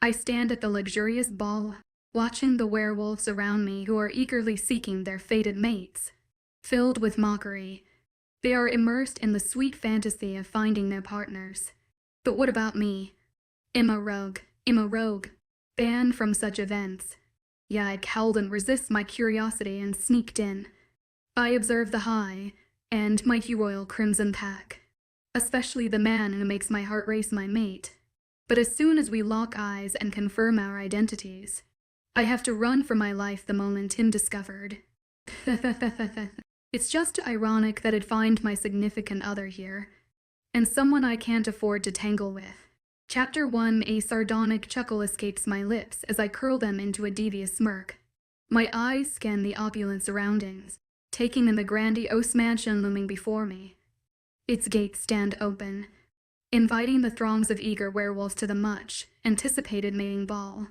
I stand at the luxurious ball, watching the werewolves around me who are eagerly seeking their fated mates. Filled with mockery, they are immersed in the sweet fantasy of finding their partners. But what about me? I'm a rogue, banned from such events. Yeah, I cowled and resist my curiosity and sneaked in. I observe the high and mighty royal crimson pack, especially the man who makes my heart race, my mate. But as soon as we lock eyes and confirm our identities, I have to run for my life the moment him discovered. It's just ironic that I'd find my significant other here, and someone I can't afford to tangle with. Chapter 1. A sardonic chuckle escapes my lips as I curl them into a devious smirk. My eyes scan the opulent surroundings, taking in the grandiose mansion looming before me. Its gates stand open, inviting the throngs of eager werewolves to the much anticipated mating ball.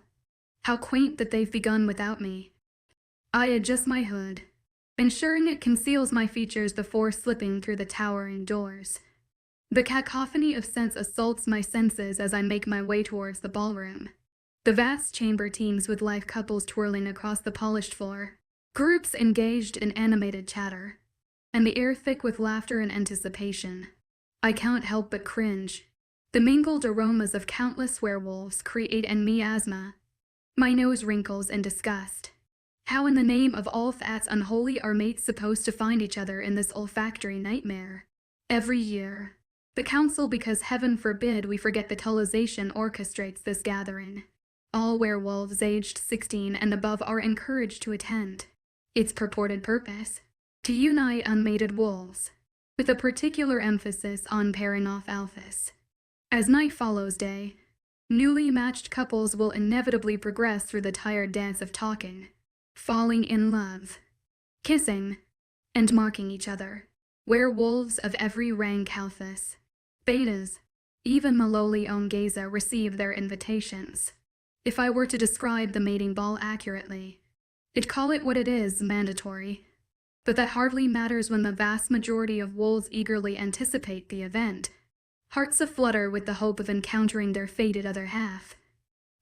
How quaint that they've begun without me. I adjust my hood, ensuring it conceals my features before slipping through the towering doors. The cacophony of scents assaults my senses as I make my way towards the ballroom. The vast chamber teems with live couples twirling across the polished floor, groups engaged in animated chatter, and the air thick with laughter and anticipation. I can't help but cringe. The mingled aromas of countless werewolves create a miasma. My nose wrinkles in disgust. How in the name of all that's unholy are mates supposed to find each other in this olfactory nightmare? Every year, the council, because heaven forbid we forget the television, orchestrates this gathering. All werewolves aged 16 and above are encouraged to attend. Its purported purpose: to unite unmated wolves, with a particular emphasis on pairing off alphas. As night follows day, newly matched couples will inevitably progress through the tired dance of talking, falling in love, kissing, and marking each other. Werewolves of every rank, alphas, betas, even Maloli Ongeza receive their invitations. If I were to describe the mating ball accurately, I'd call it what it is: mandatory. But that hardly matters when the vast majority of wolves eagerly anticipate the event, hearts aflutter with the hope of encountering their fated other half.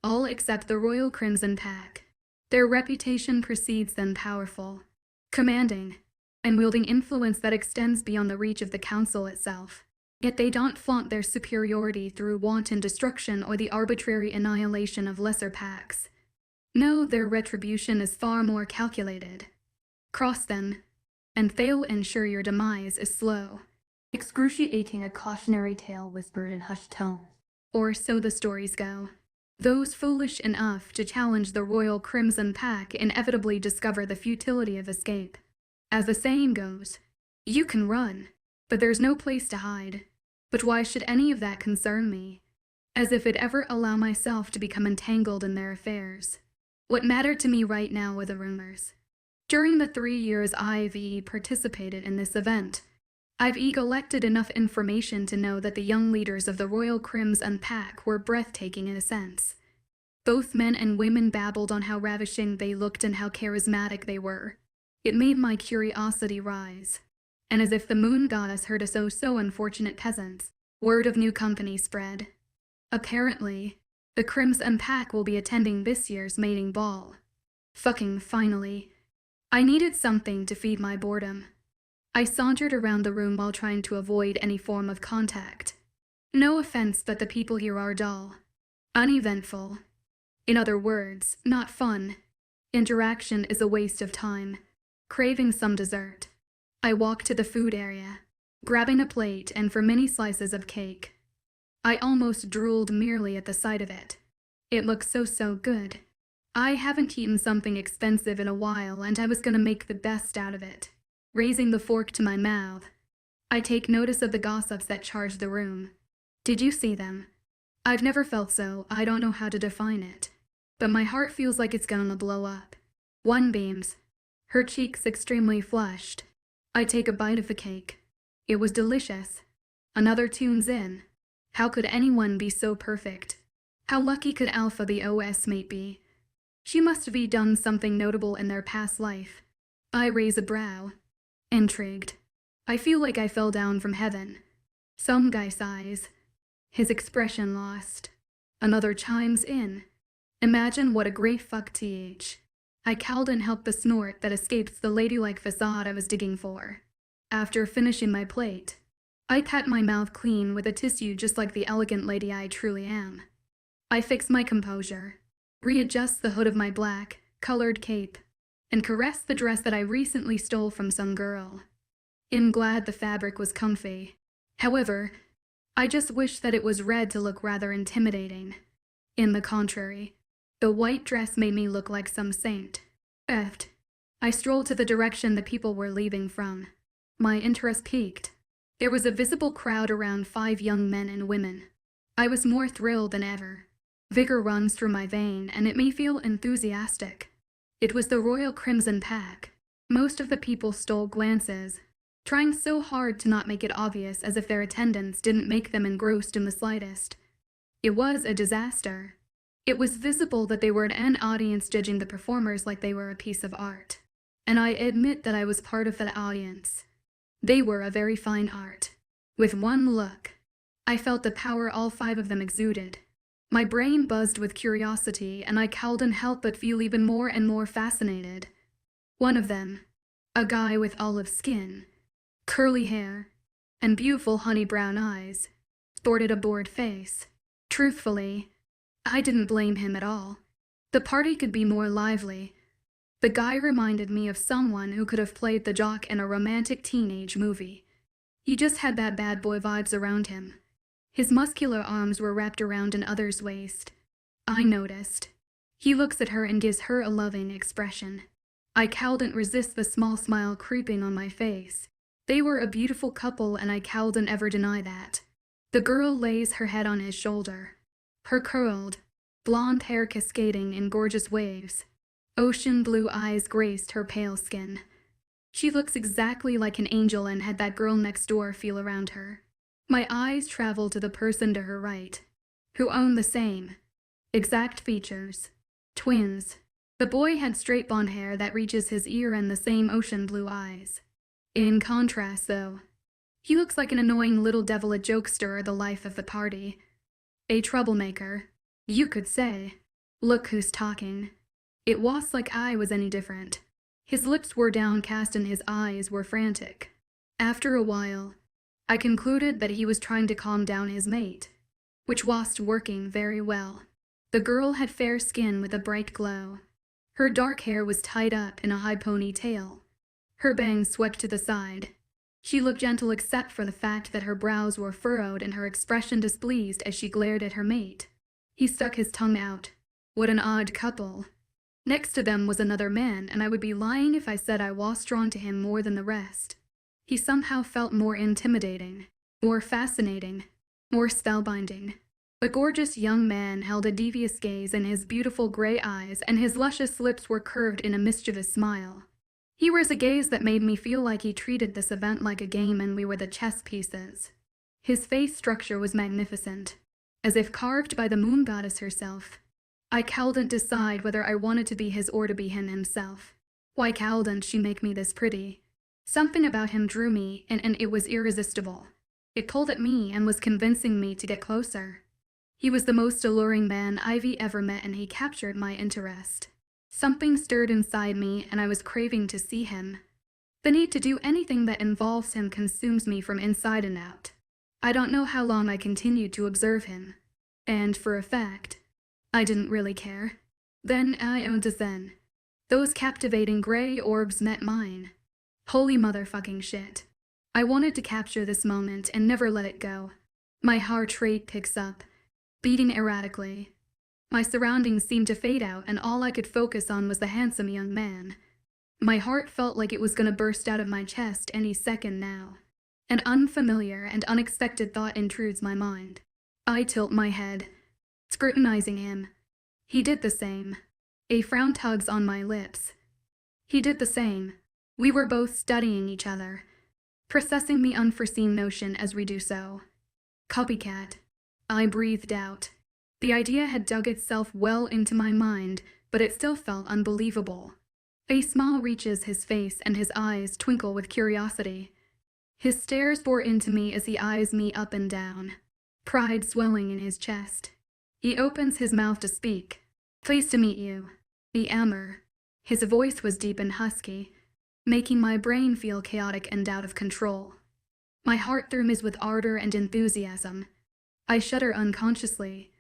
All except the Royal Crimson Pack. Their reputation precedes them, powerful, commanding, and wielding influence that extends beyond the reach of the council itself. Yet they don't flaunt their superiority through wanton destruction or the arbitrary annihilation of lesser packs. No, their retribution is far more calculated. Cross them, and they'll ensure your demise is slow. Excruciating, a cautionary tale whispered in hushed tones. Or so the stories go. Those foolish enough to challenge the Royal Crimson Pack inevitably discover the futility of escape. As the saying goes, you can run, but there's no place to hide. But why should any of that concern me? As if I'd ever allow myself to become entangled in their affairs. What mattered to me right now were the rumors. During the 3 years I've participated in this event, I've collected enough information to know that the young leaders of the Royal Crimson Pack were breathtaking in a sense. Both men and women babbled on how ravishing they looked and how charismatic they were. It made my curiosity rise. And as if the moon goddess heard us, so unfortunate peasants, word of new company spread. Apparently, the Crimson Pack will be attending this year's mating ball. Fucking finally. I needed something to feed my boredom. I sauntered around the room while trying to avoid any form of contact. No offense, but the people here are dull, uneventful. In other words, not fun. Interaction is a waste of time. Craving some dessert, I walked to the food area, grabbing a plate and for many slices of cake. I almost drooled merely at the sight of it. It looked so good. I haven't eaten something expensive in a while, and I was gonna make the best out of it. Raising the fork to my mouth, I take notice of the gossips that charge the room. Did you see them? I've never felt so, I don't know how to define it. But my heart feels like it's gonna blow up. One beams, her cheeks extremely flushed. I take a bite of the cake. It was delicious. Another tunes in. How could anyone be so perfect? How lucky could Alpha, the OS mate, be? She must have done something notable in their past life. I raise a brow. Intrigued. I feel like I fell down from heaven. Some guy sighs, his expression lost. Another chimes in. Imagine what a great fuck th. I couldn't help the snort that escaped the ladylike facade I was digging for. After finishing my plate, I cut my mouth clean with a tissue just like the elegant lady I truly am. I fix my composure, readjust the hood of my black, colored cape, and caress the dress that I recently stole from some girl. I'm glad the fabric was comfy. However, I just wish that it was red to look rather intimidating. In the contrary, the white dress made me look like some saint. I strolled to the direction the people were leaving from. My interest piqued. There was a visible crowd around 5 young men and women. I was more thrilled than ever. Vigor runs through my vein, and it made me feel enthusiastic. It was the Royal Crimson Pack. Most of the people stole glances, trying so hard to not make it obvious as if their attendance didn't make them engrossed in the slightest. It was a disaster. It was visible that they were an audience judging the performers like they were a piece of art. And I admit that I was part of that audience. They were a very fine art. With one look, I felt the power all 5 of them exuded. My brain buzzed with curiosity, and I couldn't help but feel even more and more fascinated. One of them, a guy with olive skin, curly hair, and beautiful honey brown eyes, sported a bored face. Truthfully, I didn't blame him at all. The party could be more lively. The guy reminded me of someone who could have played the jock in a romantic teenage movie. He just had that bad boy vibes around him. His muscular arms were wrapped around another's waist. I noticed. He looks at her and gives her a loving expression. I couldn't resist the small smile creeping on my face. They were a beautiful couple, and I couldn't ever deny that. The girl lays her head on his shoulder. Her curled, blonde hair cascading in gorgeous waves. Ocean blue eyes graced her pale skin. She looks exactly like an angel and had that girl next door feel around her. My eyes traveled to the person to her right, who owned the same exact features. Twins. The boy had straight blonde hair that reaches his ear and the same ocean blue eyes. In contrast, though, he looks like an annoying little devil, a jokester, the life of the party. A troublemaker, you could say. Look who's talking. It was like I was any different. His lips were downcast and his eyes were frantic. After a while, I concluded that he was trying to calm down his mate, which was working very well. The girl had fair skin with a bright glow. Her dark hair was tied up in a high ponytail. Her bangs swept to the side. She looked gentle except for the fact that her brows were furrowed and her expression displeased as she glared at her mate. He stuck his tongue out. What an odd couple. Next to them was another man, and I would be lying if I said I was drawn to him more than the rest. He somehow felt more intimidating, more fascinating, more spellbinding. The gorgeous young man held a devious gaze in his beautiful gray eyes, and his luscious lips were curved in a mischievous smile. He was a gaze that made me feel like he treated this event like a game and we were the chess pieces. His face structure was magnificent, as if carved by the moon goddess herself. I couldn't decide whether I wanted to be his or to be him himself. Why couldn't she make me this pretty? Something about him drew me, and it was irresistible. It pulled at me and was convincing me to get closer. He was the most alluring man I've ever met, and he captured my interest. Something stirred inside me, and I was craving to see him. The need to do anything that involves him consumes me from inside and out. I don't know how long I continued to observe him. And for a fact, I didn't really care. Then I owned a zen. Those captivating gray orbs met mine. Holy motherfucking shit. I wanted to capture this moment and never let it go. My heart rate picks up, beating erratically. My surroundings seemed to fade out, and all I could focus on was the handsome young man. My heart felt like it was going to burst out of my chest any second now. An unfamiliar and unexpected thought intrudes my mind. I tilt my head, scrutinizing him. He did the same. A frown tugs on my lips. He did the same. We were both studying each other, processing the unforeseen notion as we do so. Copycat. I breathed out. The idea had dug itself well into my mind, but it still felt unbelievable. A smile reaches his face and his eyes twinkle with curiosity. His stares bore into me as he eyes me up and down, pride swelling in his chest. He opens his mouth to speak. Pleased to meet you. The Amber. His voice was deep and husky, making my brain feel chaotic and out of control. My heart thrums with ardor and enthusiasm. I shudder unconsciously.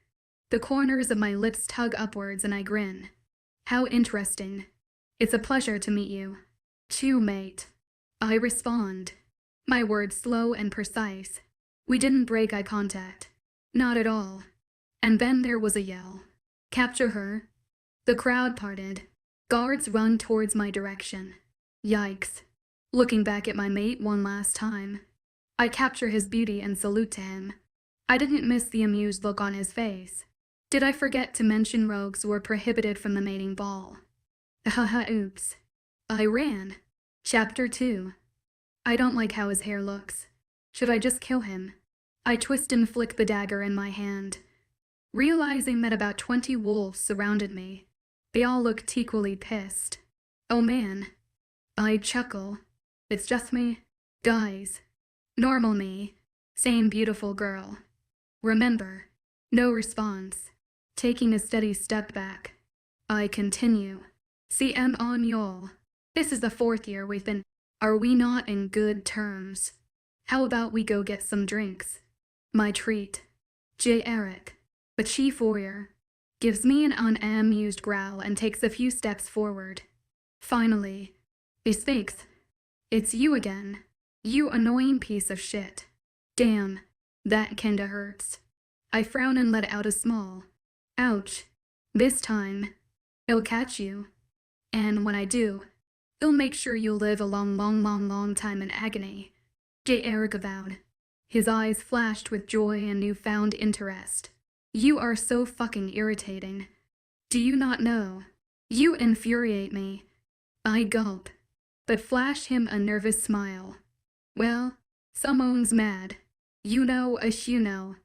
The corners of my lips tug upwards and I grin. How interesting. It's a pleasure to meet you. Too, mate. I respond. My words slow and precise. We didn't break eye contact. Not at all. And then there was a yell. Capture her. The crowd parted. Guards run towards my direction. Yikes. Looking back at my mate one last time. I capture his beauty and salute to him. I didn't miss the amused look on his face. Did I forget to mention rogues were prohibited from the mating ball? Haha, oops. I ran. Chapter 2. I don't like how his hair looks. Should I just kill him? I twist and flick the dagger in my hand, realizing that about 20 wolves surrounded me. They all looked equally pissed. Oh man. I chuckle. It's just me. Guys. Normal me. Same beautiful girl. Remember. No response. Taking a steady step back. I continue. CM on y'all. This is the 4th year we've been. Are we not in good terms? How about we go get some drinks? My treat. J. Eric, the chief warrior, gives me an unamused growl and takes a few steps forward. Finally, he speaks. It's you again. You annoying piece of shit. Damn, that kinda hurts. I frown and let out a small. Ouch. This time, it'll catch you. And when I do, it'll make sure you'll live a long time in agony. J. Eric avowed. His eyes flashed with joy and newfound interest. You are so fucking irritating. Do you not know? You infuriate me. I gulp, but flash him a nervous smile. Well, someone's mad. You know as you know.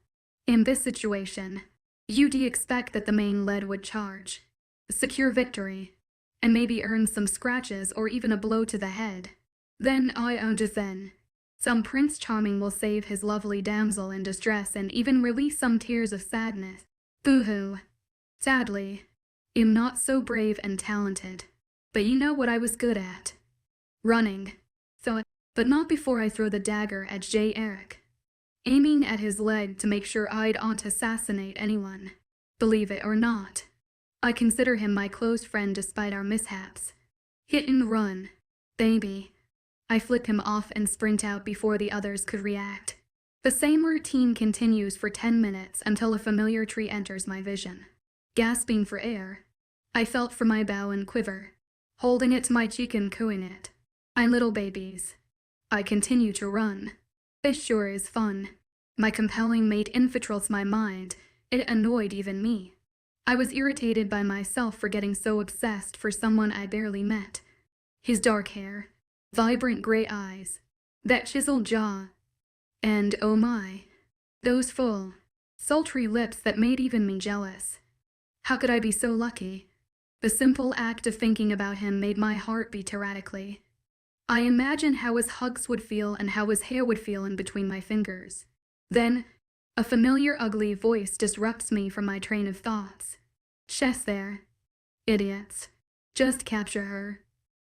In this situation, you'd expect that the main lead would charge, secure victory, and maybe earn some scratches or even a blow to the head. Then some Prince Charming will save his lovely damsel in distress and even release some tears of sadness. Boo-hoo. Sadly, I'm not so brave and talented. But you know what I was good at? Running. But not before I throw the dagger at J. Eric, aiming at his leg to make sure I'd ought assassinate anyone. Believe it or not, I consider him my close friend despite our mishaps. Hit and run, baby. I flick him off and sprint out before the others could react. The same routine continues for 10 minutes until a familiar tree enters my vision. Gasping for air, I felt for my bow and quiver, holding it to my cheek and cooing it. I little babies. I continue to run. This sure is fun. My compelling mate infiltrates my mind. It annoyed even me. I was irritated by myself for getting so obsessed for someone I barely met. His dark hair, vibrant gray eyes, that chiseled jaw, and oh my, those full, sultry lips that made even me jealous. How could I be so lucky? The simple act of thinking about him made my heart beat erratically. I imagined how his hugs would feel and how his hair would feel in between my fingers. Then, a familiar ugly voice disrupts me from my train of thoughts. She's there. Idiots. Just capture her.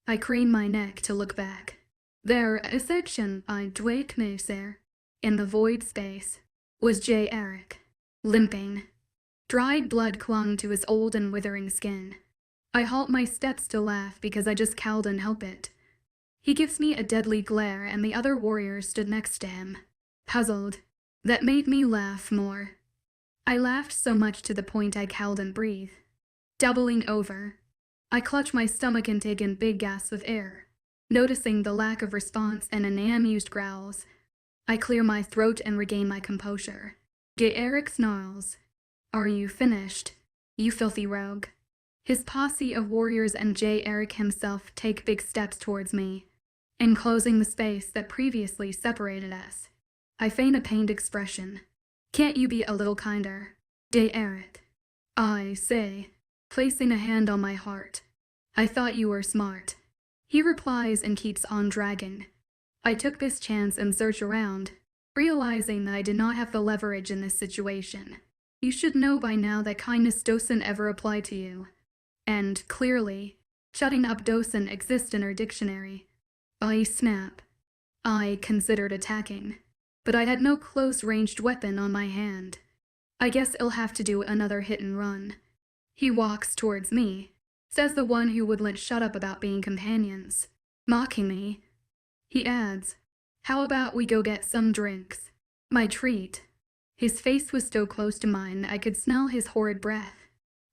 I crane my neck to look back. There, a section I dwake me there. In the void space was J. Eric, limping. Dried blood clung to his old and withering skin. I halt my steps to laugh because I just couldn't help it. He gives me a deadly glare and the other warriors stood next to him, puzzled. That made me laugh more. I laughed so much to the point I couldn't breathe. Doubling over, I clutch my stomach and take in big gasps of air. Noticing the lack of response and amused growls, I clear my throat and regain my composure. J. Eric snarls. Are you finished, you filthy rogue? His posse of warriors and J. Eric himself take big steps towards me, enclosing the space that previously separated us. I feign a pained expression. Can't you be a little kinder, J. Eric? I say, placing a hand on my heart. I thought you were smart. He replies and keeps on dragging. I took this chance and searched around, realizing that I did not have the leverage in this situation. You should know by now that kindness doesn't ever apply to you. And, clearly, shutting up doesn't exist in our dictionary. I snap. I considered attacking, but I had no close-ranged weapon on my hand. I guess I'll have to do another hit and run. He walks towards me, says the one who wouldn't shut up about being companions, mocking me. He adds, "How about we go get some drinks?" My treat. His face was so close to mine I could smell his horrid breath.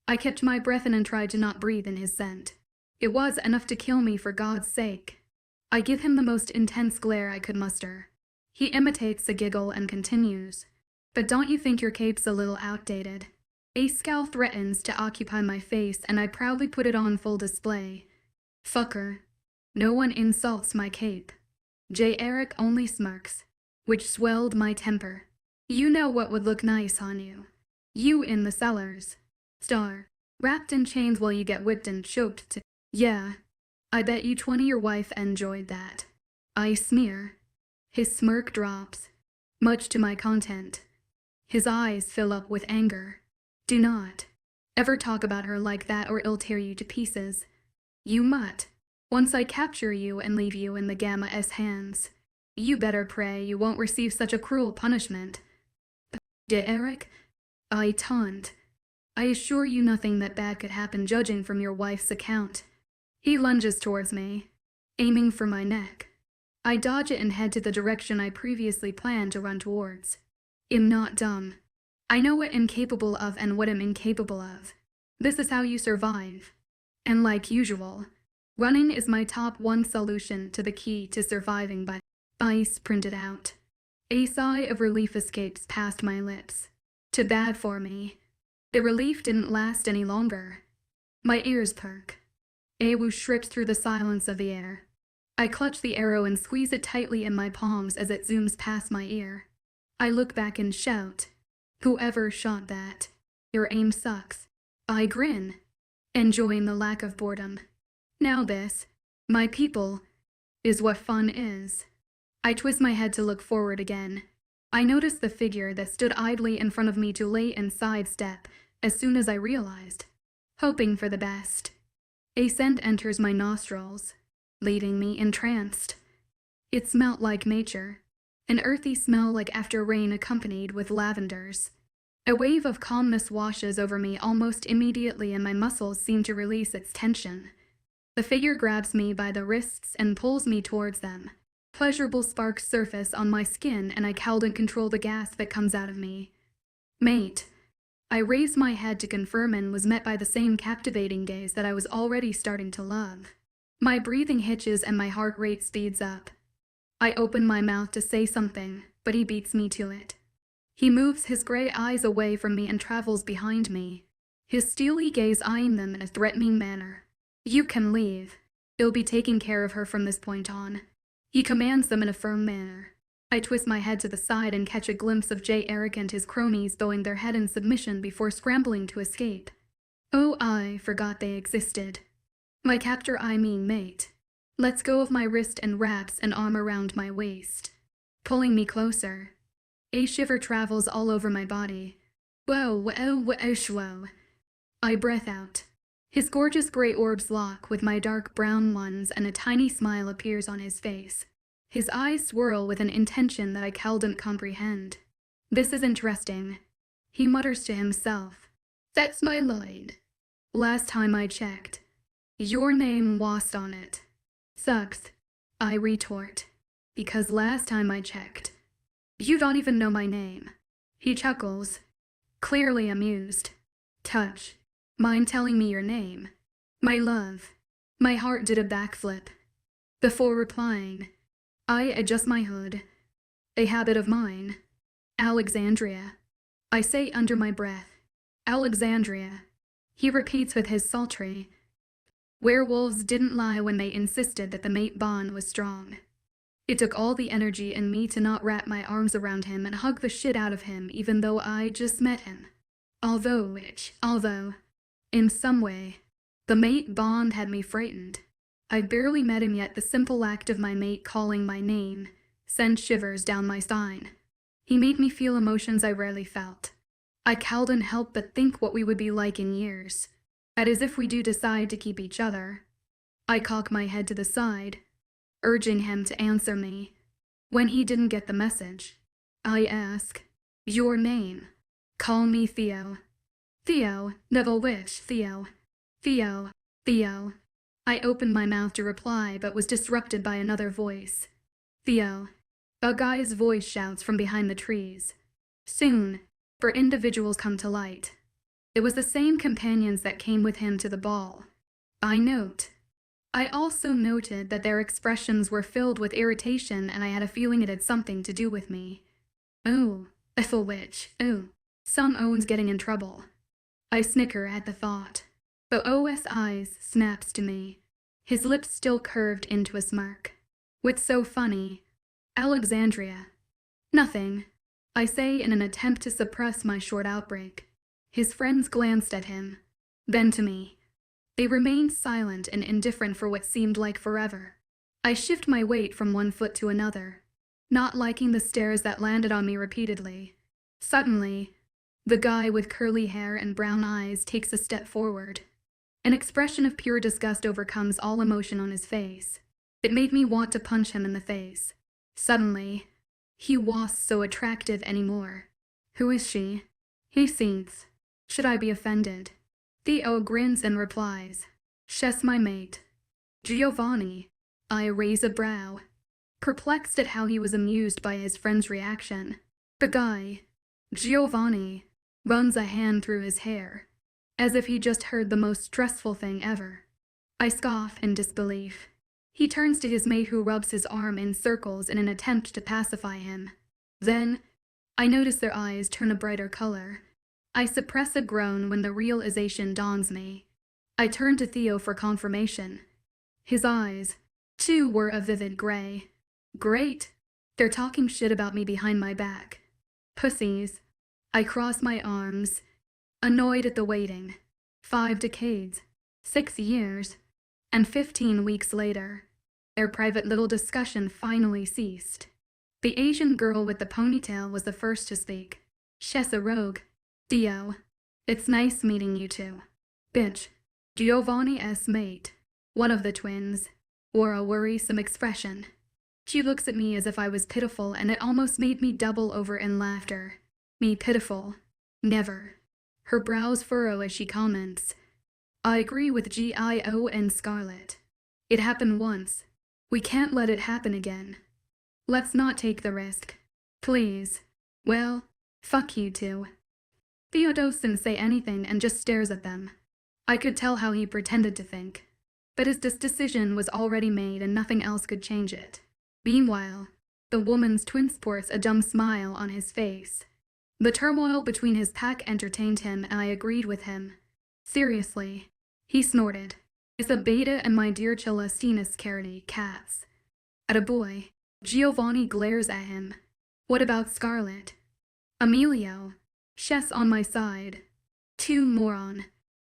I kept my breath in and tried to not breathe in his scent. It was enough to kill me, for God's sake. I give him the most intense glare I could muster. He imitates a giggle and continues, "But don't you think your cape's a little outdated?" A scowl threatens to occupy my face, and I proudly put it on full display. Fucker. No one insults my cape. J. Eric only smirks, which swelled my temper. You know what would look nice on you. You in the cellars. Star. Wrapped in chains while you get whipped and choked to— Yeah. I bet you 20 your wife enjoyed that. I smear. His smirk drops, much to my content. His eyes fill up with anger. Do not ever talk about her like that or it'll tear you to pieces. You mutt. Once I capture you and leave you in the Gamma S hands, you better pray you won't receive such a cruel punishment. Eric, I taunt. I assure you nothing that bad could happen judging from your wife's account. He lunges towards me, aiming for my neck. I dodge it and head to the direction I previously planned to run towards. I'm not dumb. I know what I'm capable of and what I'm incapable of. This is how you survive. And like usual, running is my top one solution to the key to surviving by ice printed out. A sigh of relief escapes past my lips. Too bad for me. The relief didn't last any longer. My ears perk. A whoosh shrieks through the silence of the air. I clutch the arrow and squeeze it tightly in my palms as it zooms past my ear. I look back and shout, "Whoever shot that, your aim sucks." I grin, enjoying the lack of boredom. Now this, my people, is what fun is. I twist my head to look forward again. I notice the figure that stood idly in front of me to lay and sidestep as soon as I realized, hoping for the best. A scent enters my nostrils, leaving me entranced. It smelt like nature, an earthy smell like after rain accompanied with lavenders. A wave of calmness washes over me almost immediately and my muscles seem to release its tension. The figure grabs me by the wrists and pulls me towards them. Pleasurable sparks surface on my skin and I can't control the gas that comes out of me. Mate. I raised my head to confirm and was met by the same captivating gaze that I was already starting to love. My breathing hitches and my heart rate speeds up. I open my mouth to say something, but he beats me to it. He moves his gray eyes away from me and travels behind me, his steely gaze eyeing them in a threatening manner. You can leave. It'll be taking care of her from this point on. He commands them in a firm manner. I twist my head to the side and catch a glimpse of J. Eric and his cronies bowing their head in submission before scrambling to escape. Oh, I forgot they existed. My captor, I mean mate, lets go of my wrist and wraps an arm around my waist, pulling me closer. A shiver travels all over my body. Whoa, whoa, whoa, whoa. I breath out. His gorgeous gray orbs lock with my dark brown ones and a tiny smile appears on his face. His eyes swirl with an intention that I can't comprehend. This is interesting. He mutters to himself. That's my line. Last time I checked, your name was on it. Sucks, I retort. Because last time I checked, you don't even know my name. He chuckles, clearly amused. Touch. Mind telling me your name? My love. My heart did a backflip. Before replying, I adjust my hood. A habit of mine. Alexandria. I say under my breath. Alexandria. He repeats with his sultry. Werewolves didn't lie when they insisted that the mate bond was strong. It took all the energy in me to not wrap my arms around him and hug the shit out of him even though I just met him. Although, in some way, the mate bond had me frightened. I barely met him yet the simple act of my mate calling my name sent shivers down my spine. He made me feel emotions I rarely felt. I couldn't help but think what we would be like in years. That is, if we do decide to keep each other. I cock my head to the side, urging him to answer me. When he didn't get the message, I ask, "Your name?" "Call me Theo." "Theo, devil witch, Theo. Theo, Theo." I opened my mouth to reply, but was disrupted by another voice. "Theo." A guy's voice shouts from behind the trees. Soon, for individuals come to light. It was the same companions that came with him to the ball. I also noted that their expressions were filled with irritation, and I had a feeling it had something to do with me. Oh, Ethel Witch, oh, some Owen's getting in trouble. I snicker at the thought. The OS eyes snaps to me, his lips still curved into a smirk. "What's so funny?" "Alexandria." "Nothing," I say in an attempt to suppress my short outbreak. His friends glanced at him, then to me. They remained silent and indifferent for what seemed like forever. I shift my weight from one foot to another, not liking the stares that landed on me repeatedly. Suddenly, the guy with curly hair and brown eyes takes a step forward. An expression of pure disgust overcomes all emotion on his face. It made me want to punch him in the face. Suddenly, he wasn't so attractive anymore. "Who is she?" He seethes. Should I be offended? Theo grins and replies, "She's my mate." "Giovanni." I raise a brow, perplexed at how he was amused by his friend's reaction. The guy, Giovanni, runs a hand through his hair, as if he just heard the most stressful thing ever. I scoff in disbelief. He turns to his mate, who rubs his arm in circles in an attempt to pacify him. Then, I notice their eyes turn a brighter color. I suppress a groan when the realization dawns me. I turn to Theo for confirmation. His eyes, too, were a vivid gray. Great! They're talking shit about me behind my back. Pussies. I cross my arms, annoyed at the waiting. 5 decades, 6 years, and 15 weeks later, their private little discussion finally ceased. The Asian girl with the ponytail was the first to speak. "She's a rogue. Theo, it's nice meeting you two." "Bitch." Giovanni's mate, one of the twins, wore a worrisome expression. She looks at me as if I was pitiful, and it almost made me double over in laughter. Me pitiful? Never. Her brows furrow as she comments, "I agree with Gio and Scarlet. It happened once. We can't let it happen again. Let's not take the risk. Please." "Well, fuck you two." Theo doesn't say anything and just stares at them. I could tell how he pretended to think, but his decision was already made and nothing else could change it. Meanwhile, the woman's twin sports a dumb smile on his face. The turmoil between his pack entertained him, and I agreed with him. "Seriously," he snorted, "it's a beta and my dear Celestina scaredy cats." At a boy, Giovanni glares at him. "What about Scarlet?" "Emilio. She's on my side." "Too moron.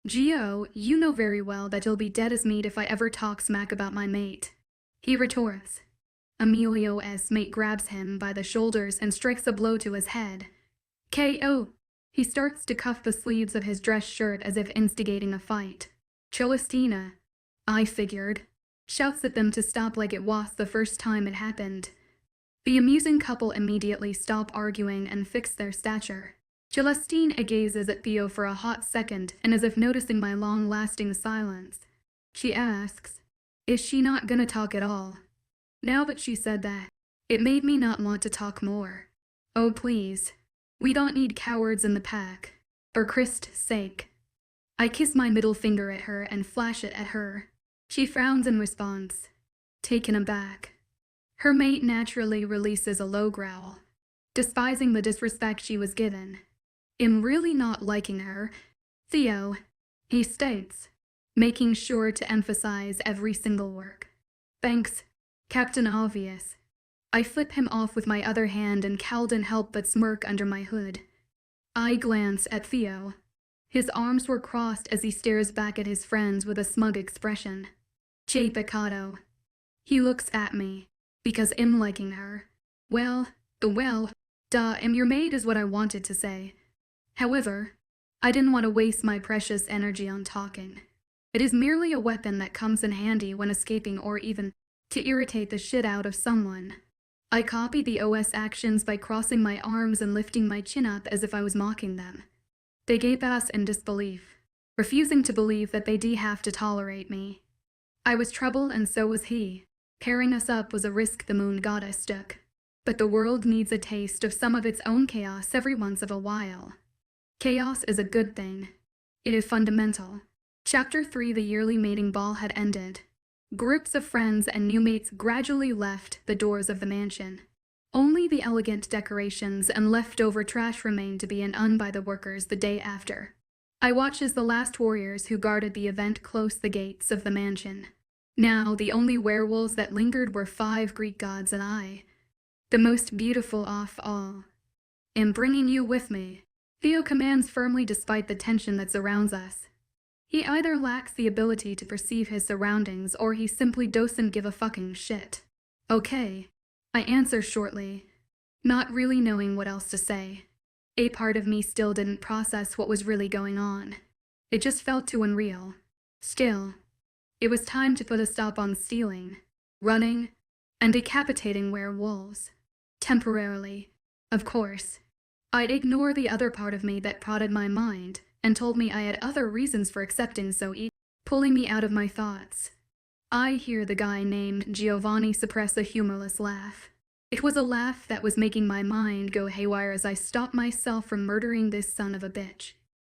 Gio, you know very well that you'll be dead as meat if I ever talk smack about my mate." He retorts. Emilio's mate grabs him by the shoulders and strikes a blow to his head. KO. He starts to cuff the sleeves of his dress shirt as if instigating a fight. Celestina, I figured, shouts at them to stop like it was the first time it happened. The amusing couple immediately stop arguing and fix their stature. Celestina gazes at Theo for a hot second, and as if noticing my long-lasting silence, she asks, "Is she not gonna talk at all?" Now that she said that, it made me not want to talk more. "Oh please, we don't need cowards in the pack, for Christ's sake." I kiss my middle finger at her and flash it at her. She frowns in response, taken aback. Her mate naturally releases a low growl, despising the disrespect she was given. "I'm really not liking her, Theo," he states, making sure to emphasize every single word. "Thanks, Captain Obvious." I flip him off with my other hand and couldn't help but smirk under my hood. I glance at Theo. His arms were crossed as he stares back at his friends with a smug expression. Che peccato. He looks at me, because I'm liking her. Well, duh, I'm your maid is what I wanted to say. However, I didn't want to waste my precious energy on talking. It is merely a weapon that comes in handy when escaping or even to irritate the shit out of someone. I copied the OS actions by crossing my arms and lifting my chin up as if I was mocking them. They gave us in disbelief, refusing to believe that they'd have to tolerate me. I was troubled and so was he. Pairing us up was a risk the moon goddess took. But the world needs a taste of some of its own chaos every once in a while. Chaos is a good thing. It is fundamental. Chapter 3: The yearly mating ball had ended. Groups of friends and new mates gradually left the doors of the mansion. Only the elegant decorations and leftover trash remained to be undone by the workers the day after. I watched as the last warriors who guarded the event closed the gates of the mansion. Now, the only werewolves that lingered were 5 Greek gods and I, the most beautiful of all. "I'm bringing you with me," Theo commands firmly despite the tension that surrounds us. He either lacks the ability to perceive his surroundings or he simply doesn't give a fucking shit. "Okay," I answer shortly, not really knowing what else to say. A part of me still didn't process what was really going on. It just felt too unreal. Still, it was time to put a stop on stealing, running, and decapitating werewolves. Temporarily, of course. I'd ignore the other part of me that prodded my mind and told me I had other reasons for accepting so easily, pulling me out of my thoughts. I hear the guy named Giovanni suppress a humorless laugh. It was a laugh that was making my mind go haywire as I stopped myself from murdering this son of a bitch.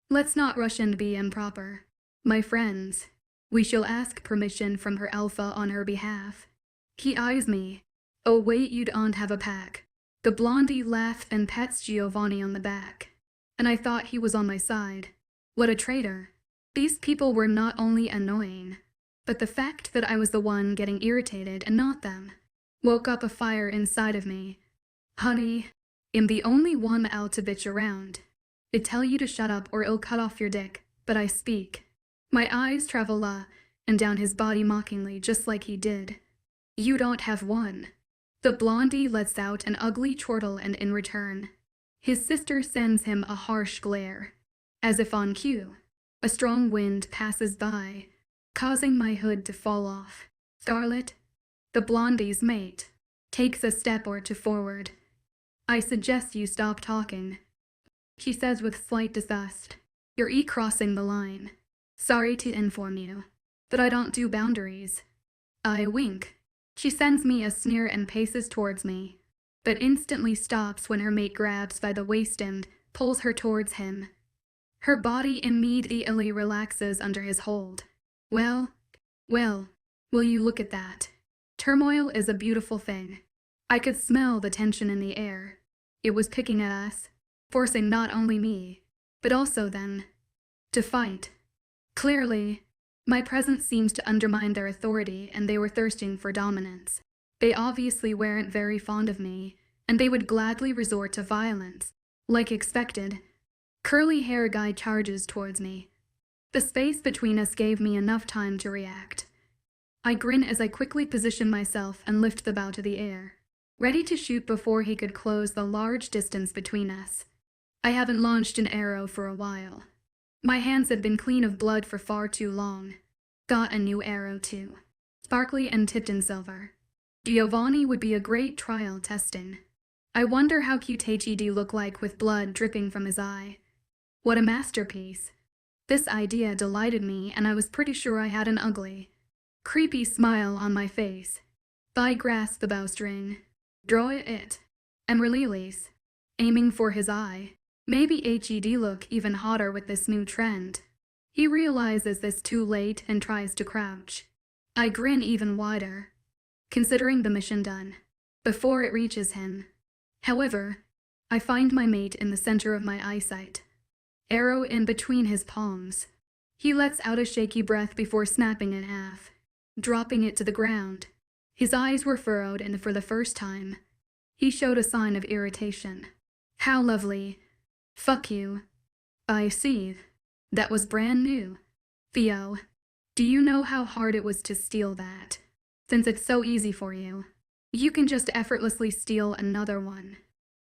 Let's not rush and be improper. My friends, we shall ask permission from her alpha on her behalf. He eyes me. "Oh wait, you don't have a pack." The blondie laughs and pats Giovanni on the back. And I thought he was on my side. What a traitor. These people were not only annoying, but the fact that I was the one getting irritated and not them woke up a fire inside of me. "Honey, I'm the only one out to bitch around. They tell you to shut up or it'll cut off your dick, but I speak." My eyes travel and down his body mockingly just like he did. "You don't have one." The blondie lets out an ugly chortle and in return, his sister sends him a harsh glare. As if on cue, a strong wind passes by, causing my hood to fall off. Scarlet, the blondie's mate, takes a step or two forward. "I suggest you stop talking," she says with slight disgust. "You're crossing the line. Sorry to inform you, but I don't do boundaries." I wink. She sends me a sneer and paces towards me, but instantly stops when her mate grabs by the waist and pulls her towards him. Her body immediately relaxes under his hold. Well, will you look at that? Turmoil is a beautiful thing. I could smell the tension in the air. It was picking at us, forcing not only me, but also them, to fight. Clearly, my presence seems to undermine their authority and they were thirsting for dominance. They obviously weren't very fond of me, and they would gladly resort to violence, like expected. Curly hair guy charges towards me. The space between us gave me enough time to react. I grin as I quickly position myself and lift the bow to the air, ready to shoot before he could close the large distance between us. I haven't launched an arrow for a while. My hands had been clean of blood for far too long. Got a new arrow too, sparkly and tipped in silver. Giovanni would be a great trial testing. I wonder how cute HED looked like with blood dripping from his eye. What a masterpiece. This idea delighted me and I was pretty sure I had an ugly, creepy smile on my face. I grasped the bowstring, draw it, and release, aiming for his eye. Maybe HED look even hotter with this new trend. He realizes this too late and tries to crouch. I grin even wider, considering the mission done, before it reaches him. However, I find my mate in the center of my eyesight. Arrow in between his palms. He lets out a shaky breath before snapping in half, dropping it to the ground. His eyes were furrowed and for the first time, he showed a sign of irritation. How lovely. Fuck you. I see. That was brand new. Theo, do you know how hard it was to steal that? Since it's so easy for you, you can just effortlessly steal another one.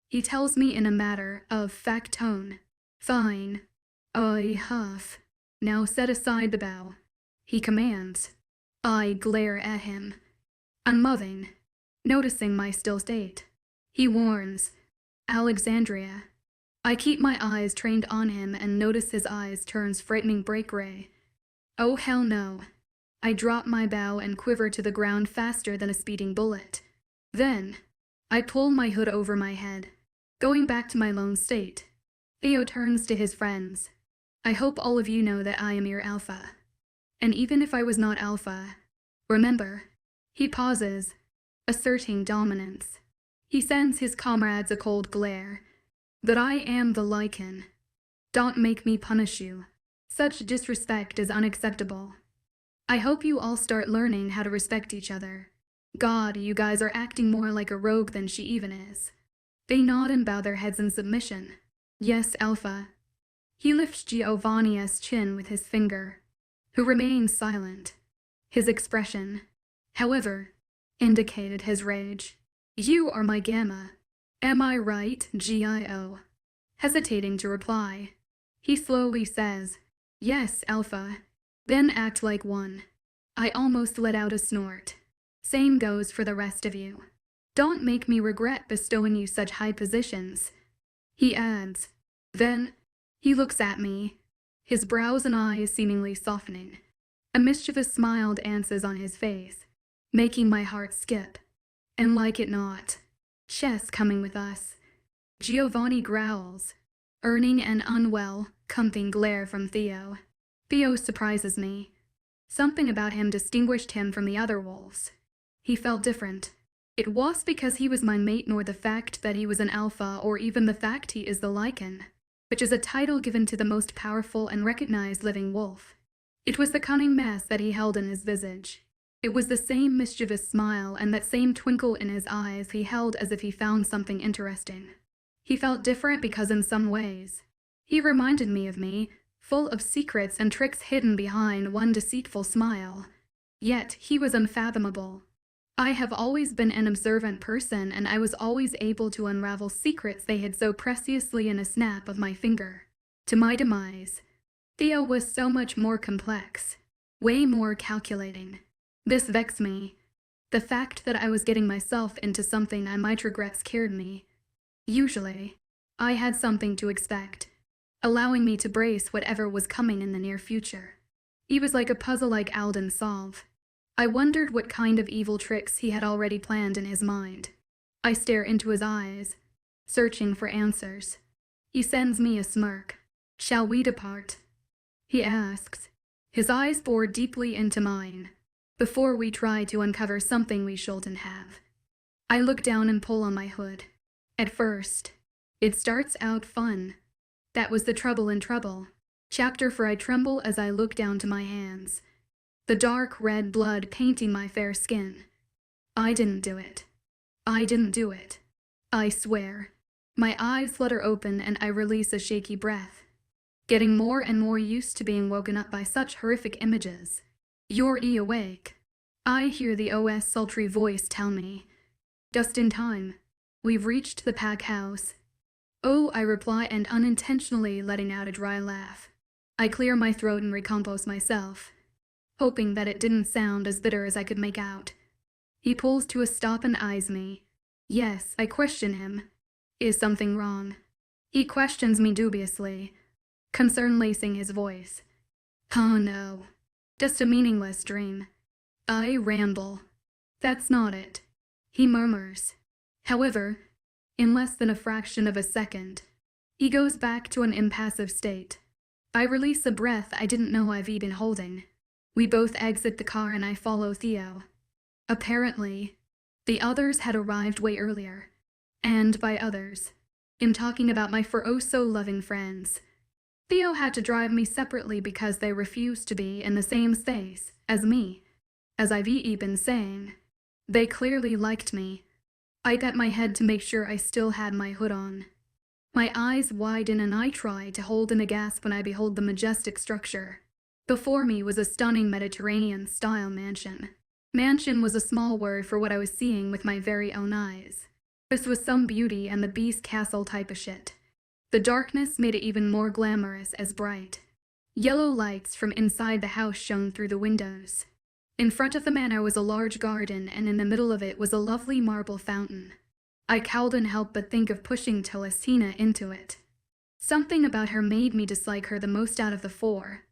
He tells me in a matter-of-fact tone. Fine. I huff. Now set aside the bow. He commands. I glare at him. Unmoving, noticing my still state. He warns. Alexandria. I keep my eyes trained on him and notice his eyes turns frightening break gray. Oh hell no. I drop my bow and quiver to the ground faster than a speeding bullet. Then, I pull my hood over my head, going back to my lone state. Theo turns to his friends. I hope all of you know that I am your alpha. And even if I was not alpha, remember, he pauses, asserting dominance. He sends his comrades a cold glare. That I am the lichen. Don't make me punish you. Such disrespect is unacceptable. I hope you all start learning how to respect each other. God, you guys are acting more like a rogue than she even is. They nod and bow their heads in submission. Yes, Alpha. He lifts Giovanni's chin with his finger, who remains silent. His expression, however, indicated his rage. You are my Gamma. Am I right, Gio? Hesitating to reply, he slowly says, Yes, Alpha. Then act like one. I almost let out a snort. Same goes for the rest of you. Don't make me regret bestowing you such high positions. He adds. Then, he looks at me, his brows and eyes seemingly softening. A mischievous smile dances on his face, making my heart skip. And like it not, Chess coming with us. Giovanni growls, earning an unwell, comforting glare from Theo. Theo surprises me. Something about him distinguished him from the other wolves. He felt different. It was because he was my mate, nor the fact that he was an alpha, or even the fact he is the lichen, which is a title given to the most powerful and recognized living wolf. It was the cunning mask that he held in his visage. It was the same mischievous smile and that same twinkle in his eyes he held as if he found something interesting. He felt different because in some ways, he reminded me of me, full of secrets and tricks hidden behind one deceitful smile. Yet he was unfathomable. I have always been an observant person, and I was always able to unravel secrets they hid so preciously in a snap of my finger. To my demise, Theo was so much more complex, way more calculating. This vexed me. The fact that I was getting myself into something I might regret scared me. Usually, I had something to expect, allowing me to brace whatever was coming in the near future. He was like a puzzle like Alden solve. I wondered what kind of evil tricks he had already planned in his mind. I stare into his eyes, searching for answers. He sends me a smirk. Shall we depart? He asks. His eyes bore deeply into mine. Before we try to uncover something we shouldn't have. I look down and pull on my hood. At first, it starts out fun. That was the trouble in trouble. Chapter 4. I tremble as I look down to my hands. The dark red blood painting my fair skin. I didn't do it. I didn't do it. I swear. My eyes flutter open and I release a shaky breath. Getting more and more used to being woken up by such horrific images. You're awake. I hear the OS sultry voice tell me. Just in time. We've reached the pack house. Oh, I reply and unintentionally letting out a dry laugh. I clear my throat and recompose myself, hoping that it didn't sound as bitter as I could make out. He pulls to a stop and eyes me. Yes, I question him. Is something wrong? He questions me dubiously, concern lacing his voice. Oh no. Just a meaningless dream. I ramble. That's not it. He murmurs. However, in less than a fraction of a second, he goes back to an impassive state. I release a breath I didn't know I've been holding. We both exit the car and I follow Theo. Apparently, the others had arrived way earlier. And by others, I'm talking about my for-oh-so-loving friends. Theo had to drive me separately because they refused to be in the same space as me. As I've been saying, they clearly liked me. I got my head to make sure I still had my hood on. My eyes widen and I try to hold in a gasp when I behold the majestic structure. Before me was a stunning Mediterranean-style mansion. Mansion was a small word for what I was seeing with my very own eyes. This was some Beauty and the Beast castle type of shit. The darkness made it even more glamorous as bright. Yellow lights from inside the house shone through the windows. In front of the manor was a large garden, and in the middle of it was a lovely marble fountain. I couldn't help but think of pushing Celestina into it. Something about her made me dislike her the most out of the four.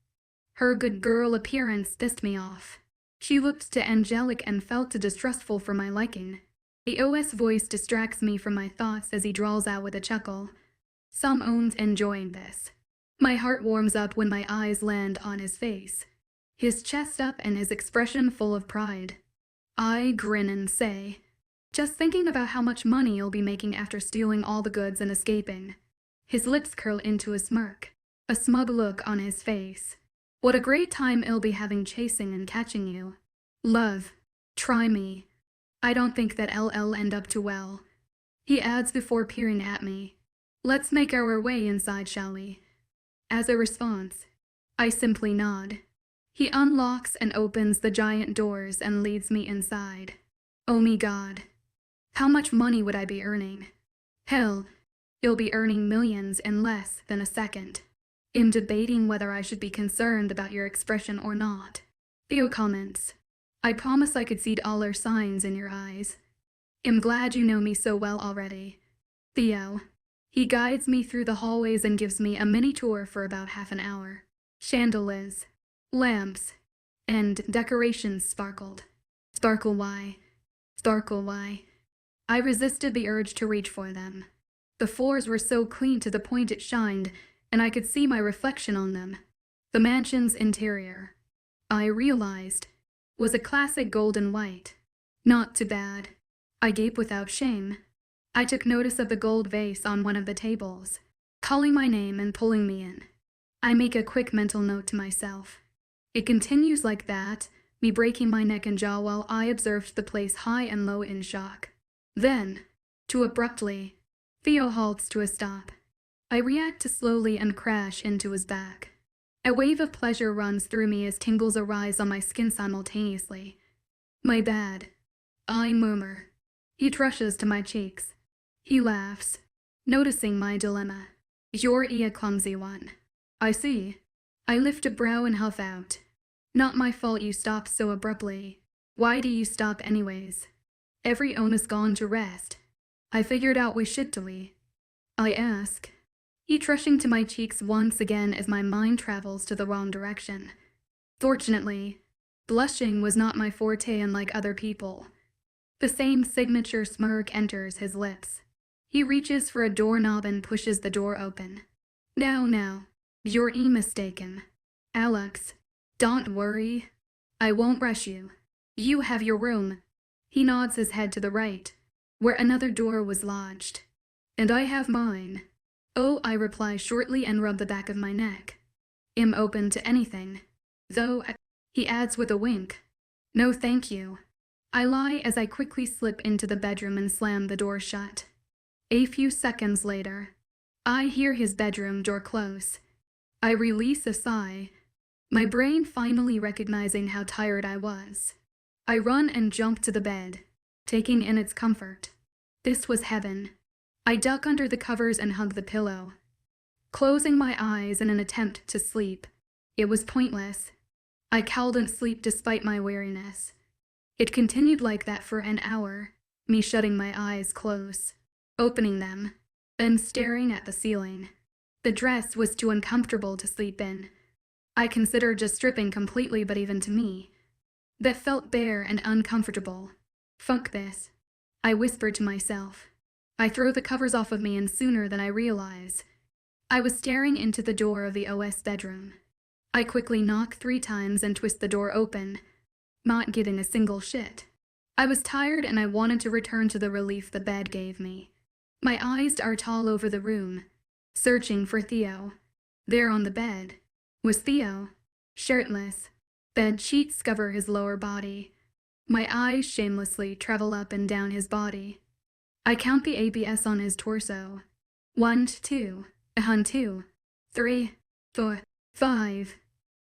Her good girl appearance pissed me off. She looked too angelic and felt too distrustful for my liking. The OS voice distracts me from my thoughts as he drawls out with a chuckle. Someone's enjoying this. My heart warms up when my eyes land on his face. His chest up and his expression full of pride. I grin and say, just thinking about how much money you'll be making after stealing all the goods and escaping. His lips curl into a smirk, a smug look on his face. What a great time it'll be having chasing and catching you. Love, try me. I don't think that I'll end up too well. He adds before peering at me. Let's make our way inside, shall we? As a response, I simply nod. He unlocks and opens the giant doors and leads me inside. Oh me God. How much money would I be earning? Hell, you'll be earning millions in less than a second. I'm debating whether I should be concerned about your expression or not. Theo comments, I promise I could see dollar signs in your eyes. I'm glad you know me so well already. Theo. He guides me through the hallways and gives me a mini tour for about half an hour. Chandeliers, lamps, and decorations sparkled. Sparkle why? Sparkle why? I resisted the urge to reach for them. The floors were so clean to the point it shined, and I could see my reflection on them. The mansion's interior, I realized, was a classic gold and white. Not too bad. I gaped without shame. I took notice of the gold vase on one of the tables, calling my name and pulling me in. I make a quick mental note to myself. It continues like that, me breaking my neck and jaw while I observed the place high and low in shock. Then, too abruptly, Theo halts to a stop. I react to slowly and crash into his back. A wave of pleasure runs through me as tingles arise on my skin simultaneously. My bad, I murmur. He rushes to my cheeks. He laughs, noticing my dilemma. You're a clumsy one. I see. I lift a brow and huff out. Not my fault you stopped so abruptly. Why do you stop anyways? Every is gone to rest. I figured out we should do. I ask. He rushing to my cheeks once again as my mind travels to the wrong direction. Fortunately, blushing was not my forte unlike other people. The same signature smirk enters his lips. He reaches for a doorknob and pushes the door open. Now, you're mistaken. Alex, don't worry. I won't rush you. You have your room. He nods his head to the right, where another door was lodged. And I have mine. Oh, I reply shortly and rub the back of my neck. I'm open to anything. Though, he adds with a wink. No thank you. I lie as I quickly slip into the bedroom and slam the door shut. A few seconds later, I hear his bedroom door close. I release a sigh, my brain finally recognizing how tired I was. I run and jump to the bed, taking in its comfort. This was heaven. I duck under the covers and hug the pillow, closing my eyes in an attempt to sleep. It was pointless. I couldn't sleep despite my weariness. It continued like that for an hour, me shutting my eyes close, opening them, then staring at the ceiling. The dress was too uncomfortable to sleep in. I considered just stripping completely, but even to me, that felt bare and uncomfortable. Fuck this, I whispered to myself. I throw the covers off of me, and sooner than I realize, I was staring into the door of the OS bedroom. I quickly knock 3 times and twist the door open, not getting a single shit. I was tired and I wanted to return to the relief the bed gave me. My eyes dart all over the room, searching for Theo. There on the bed was Theo, shirtless. Bed sheets cover his lower body. My eyes shamelessly travel up and down his body. I count the ABS on his torso. 1, 2, 2, 3, 4, 5,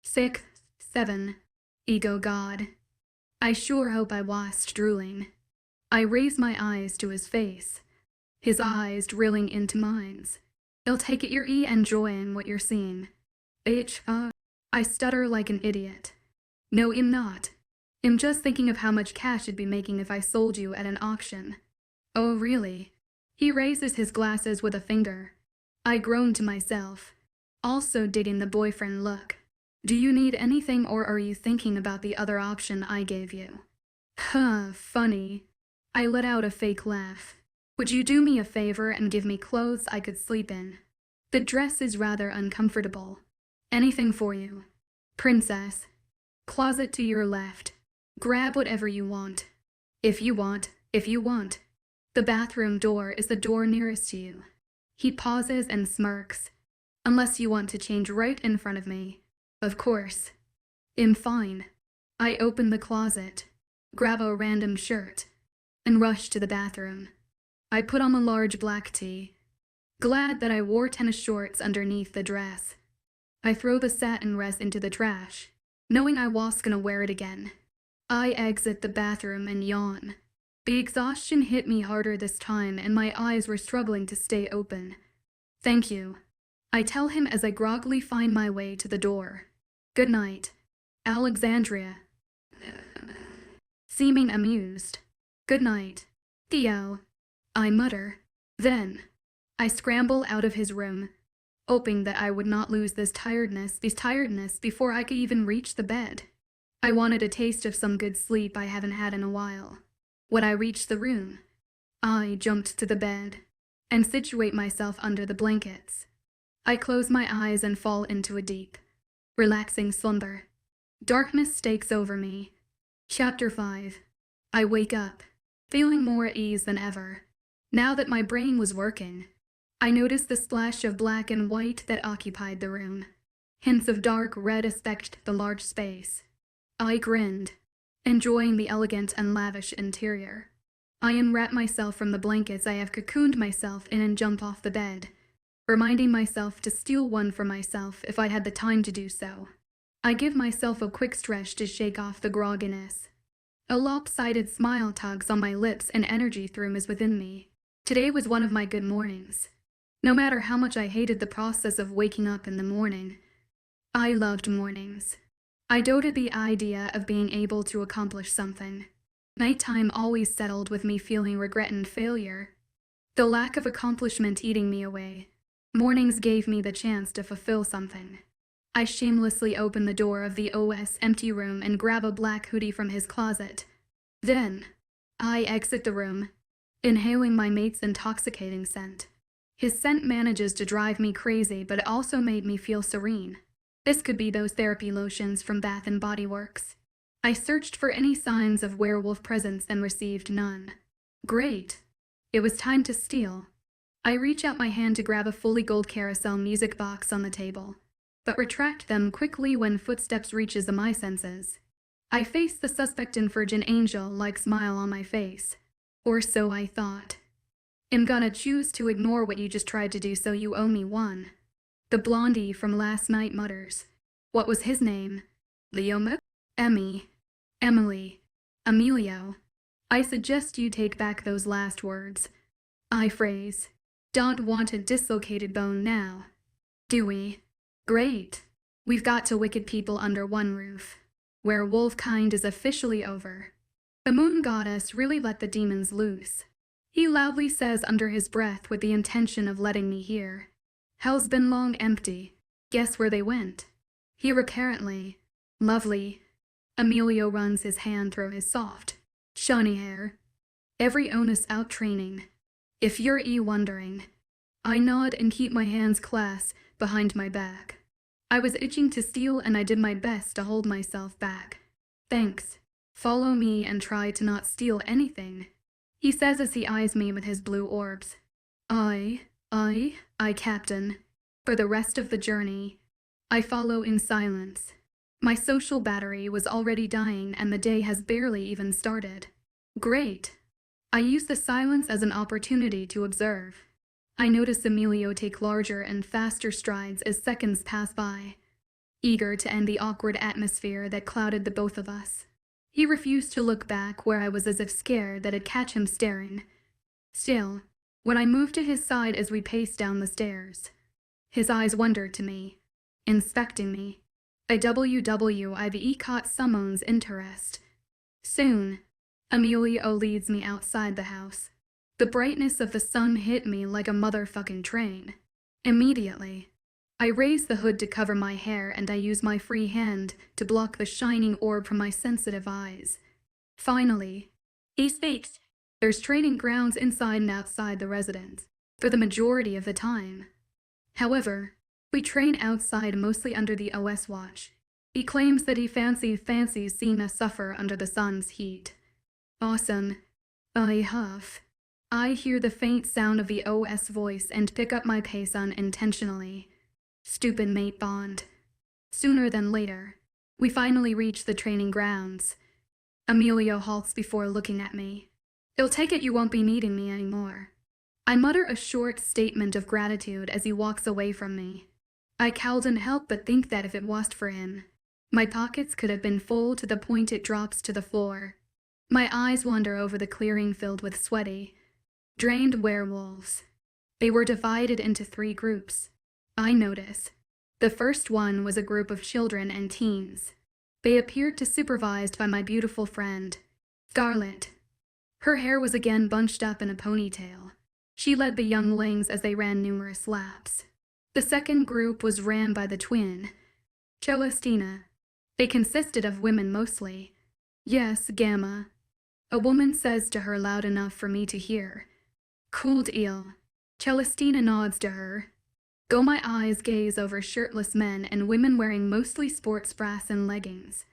6, 7. Ego God. I sure hope I wasn't drooling. I raise my eyes to his face, his eyes drilling into mine. I'll take it you're enjoying what you're seeing. I stutter like an idiot. No, I'm not. I'm just thinking of how much cash I'd be making if I sold you at an auction. Oh, really? He raises his glasses with a finger. I groan to myself, also digging the boyfriend look. Do you need anything, or are you thinking about the other option I gave you? Funny. I let out a fake laugh. Would you do me a favor and give me clothes I could sleep in? The dress is rather uncomfortable. Anything for you. Princess. Closet to your left. Grab whatever you want. If you want. The bathroom door is the door nearest to you. He pauses and smirks. Unless you want to change right in front of me. Of course. I'm fine. I open the closet, grab a random shirt, and rush to the bathroom. I put on a large black tee, glad that I wore tennis shorts underneath the dress. I throw the satin dress into the trash, knowing I was gonna wear it again. I exit the bathroom and yawn. The exhaustion hit me harder this time, and my eyes were struggling to stay open. Thank you, I tell him as I groggily find my way to the door. Good night, Alexandria. Seeming amused. Good night, Theo, I mutter. Then, I scramble out of his room, hoping that I would not lose this tiredness before I could even reach the bed. I wanted a taste of some good sleep I haven't had in a while. When I reached the room, I jumped to the bed and situate myself under the blankets. I close my eyes and fall into a deep, relaxing slumber. Darkness takes over me. Chapter 5. I wake up, feeling more at ease than ever. Now that my brain was working, I noticed the splash of black and white that occupied the room. Hints of dark red aspect the large space. I grinned, enjoying the elegant and lavish interior. I unwrap myself from the blankets I have cocooned myself in and jump off the bed, reminding myself to steal one for myself if I had the time to do so. I give myself a quick stretch to shake off the grogginess. A lopsided smile tugs on my lips and energy thrums within me. Today was one of my good mornings. No matter how much I hated the process of waking up in the morning, I loved mornings. I doted the idea of being able to accomplish something. Nighttime always settled with me feeling regret and failure, the lack of accomplishment eating me away. Mornings gave me the chance to fulfill something. I shamelessly open the door of the OS empty room and grab a black hoodie from his closet. Then, I exit the room, inhaling my mate's intoxicating scent. His scent manages to drive me crazy, but it also made me feel serene. This could be those therapy lotions from Bath & Body Works. I searched for any signs of werewolf presence and received none. Great. It was time to steal. I reach out my hand to grab a fully gold carousel music box on the table, but retract them quickly when footsteps reaches my senses. I face the suspect in Virgin Angel-like smile on my face. Or so I thought. I'm gonna choose to ignore what you just tried to do, so you owe me one. The blondie from last night mutters. What was his name? Leo? Emmy. Emily. Emilio. I suggest you take back those last words. I phrase. Don't want a dislocated bone now. Do we? Great. We've got to wicked people under one roof. Werewolf kind is officially over. The moon goddess really let the demons loose. He loudly says under his breath with the intention of letting me hear. Hell's been long empty. Guess where they went? Here apparently. Lovely. Emilio runs his hand through his soft, shiny hair. Every onus out training. If you're wondering. I nod and keep my hands clasped behind my back. I was itching to steal and I did my best to hold myself back. Thanks. Follow me and try to not steal anything, he says as he eyes me with his blue orbs. I, Captain. For the rest of the journey, I follow in silence. My social battery was already dying and the day has barely even started. Great. I use the silence as an opportunity to observe. I notice Emilio take larger and faster strides as seconds pass by, eager to end the awkward atmosphere that clouded the both of us. He refused to look back where I was, as if scared that I'd catch him staring. Still, when I moved to his side as we paced down the stairs, His eyes wandered to me, inspecting me. A WWIVE caught someone's interest. Soon, Emilio leads me outside the house. The brightness of the sun hit me like a motherfucking train. Immediately, I raise the hood to cover my hair and I use my free hand to block the shining orb from my sensitive eyes. Finally, he speaks. There's training grounds inside and outside the residence, for the majority of the time. However, we train outside mostly under the OS watch. He claims that he fancies seeing us suffer under the sun's heat. Awesome. I huff. I hear the faint sound of the OS voice and pick up my pace unintentionally. Stupid mate bond. Sooner than later, we finally reach the training grounds. Emilio halts before looking at me. He'll take it you won't be needing me anymore. I mutter a short statement of gratitude as he walks away from me. I couldn't help but think that if it wasn't for him, my pockets could have been full to the point it drops to the floor. My eyes wander over the clearing filled with sweaty, drained werewolves. They were divided into 3 groups. I notice. The first one was a group of children and teens. They appeared to supervised by my beautiful friend, Scarlet. Her hair was again bunched up in a ponytail. She led the younglings as they ran numerous laps. The second group was ran by the twin, Celestina. They consisted of women mostly. Yes, Gamma. A woman says to her loud enough for me to hear. Cold eel. Celestina nods to her. Go my eyes gaze over shirtless men and women wearing mostly sports bras and leggings.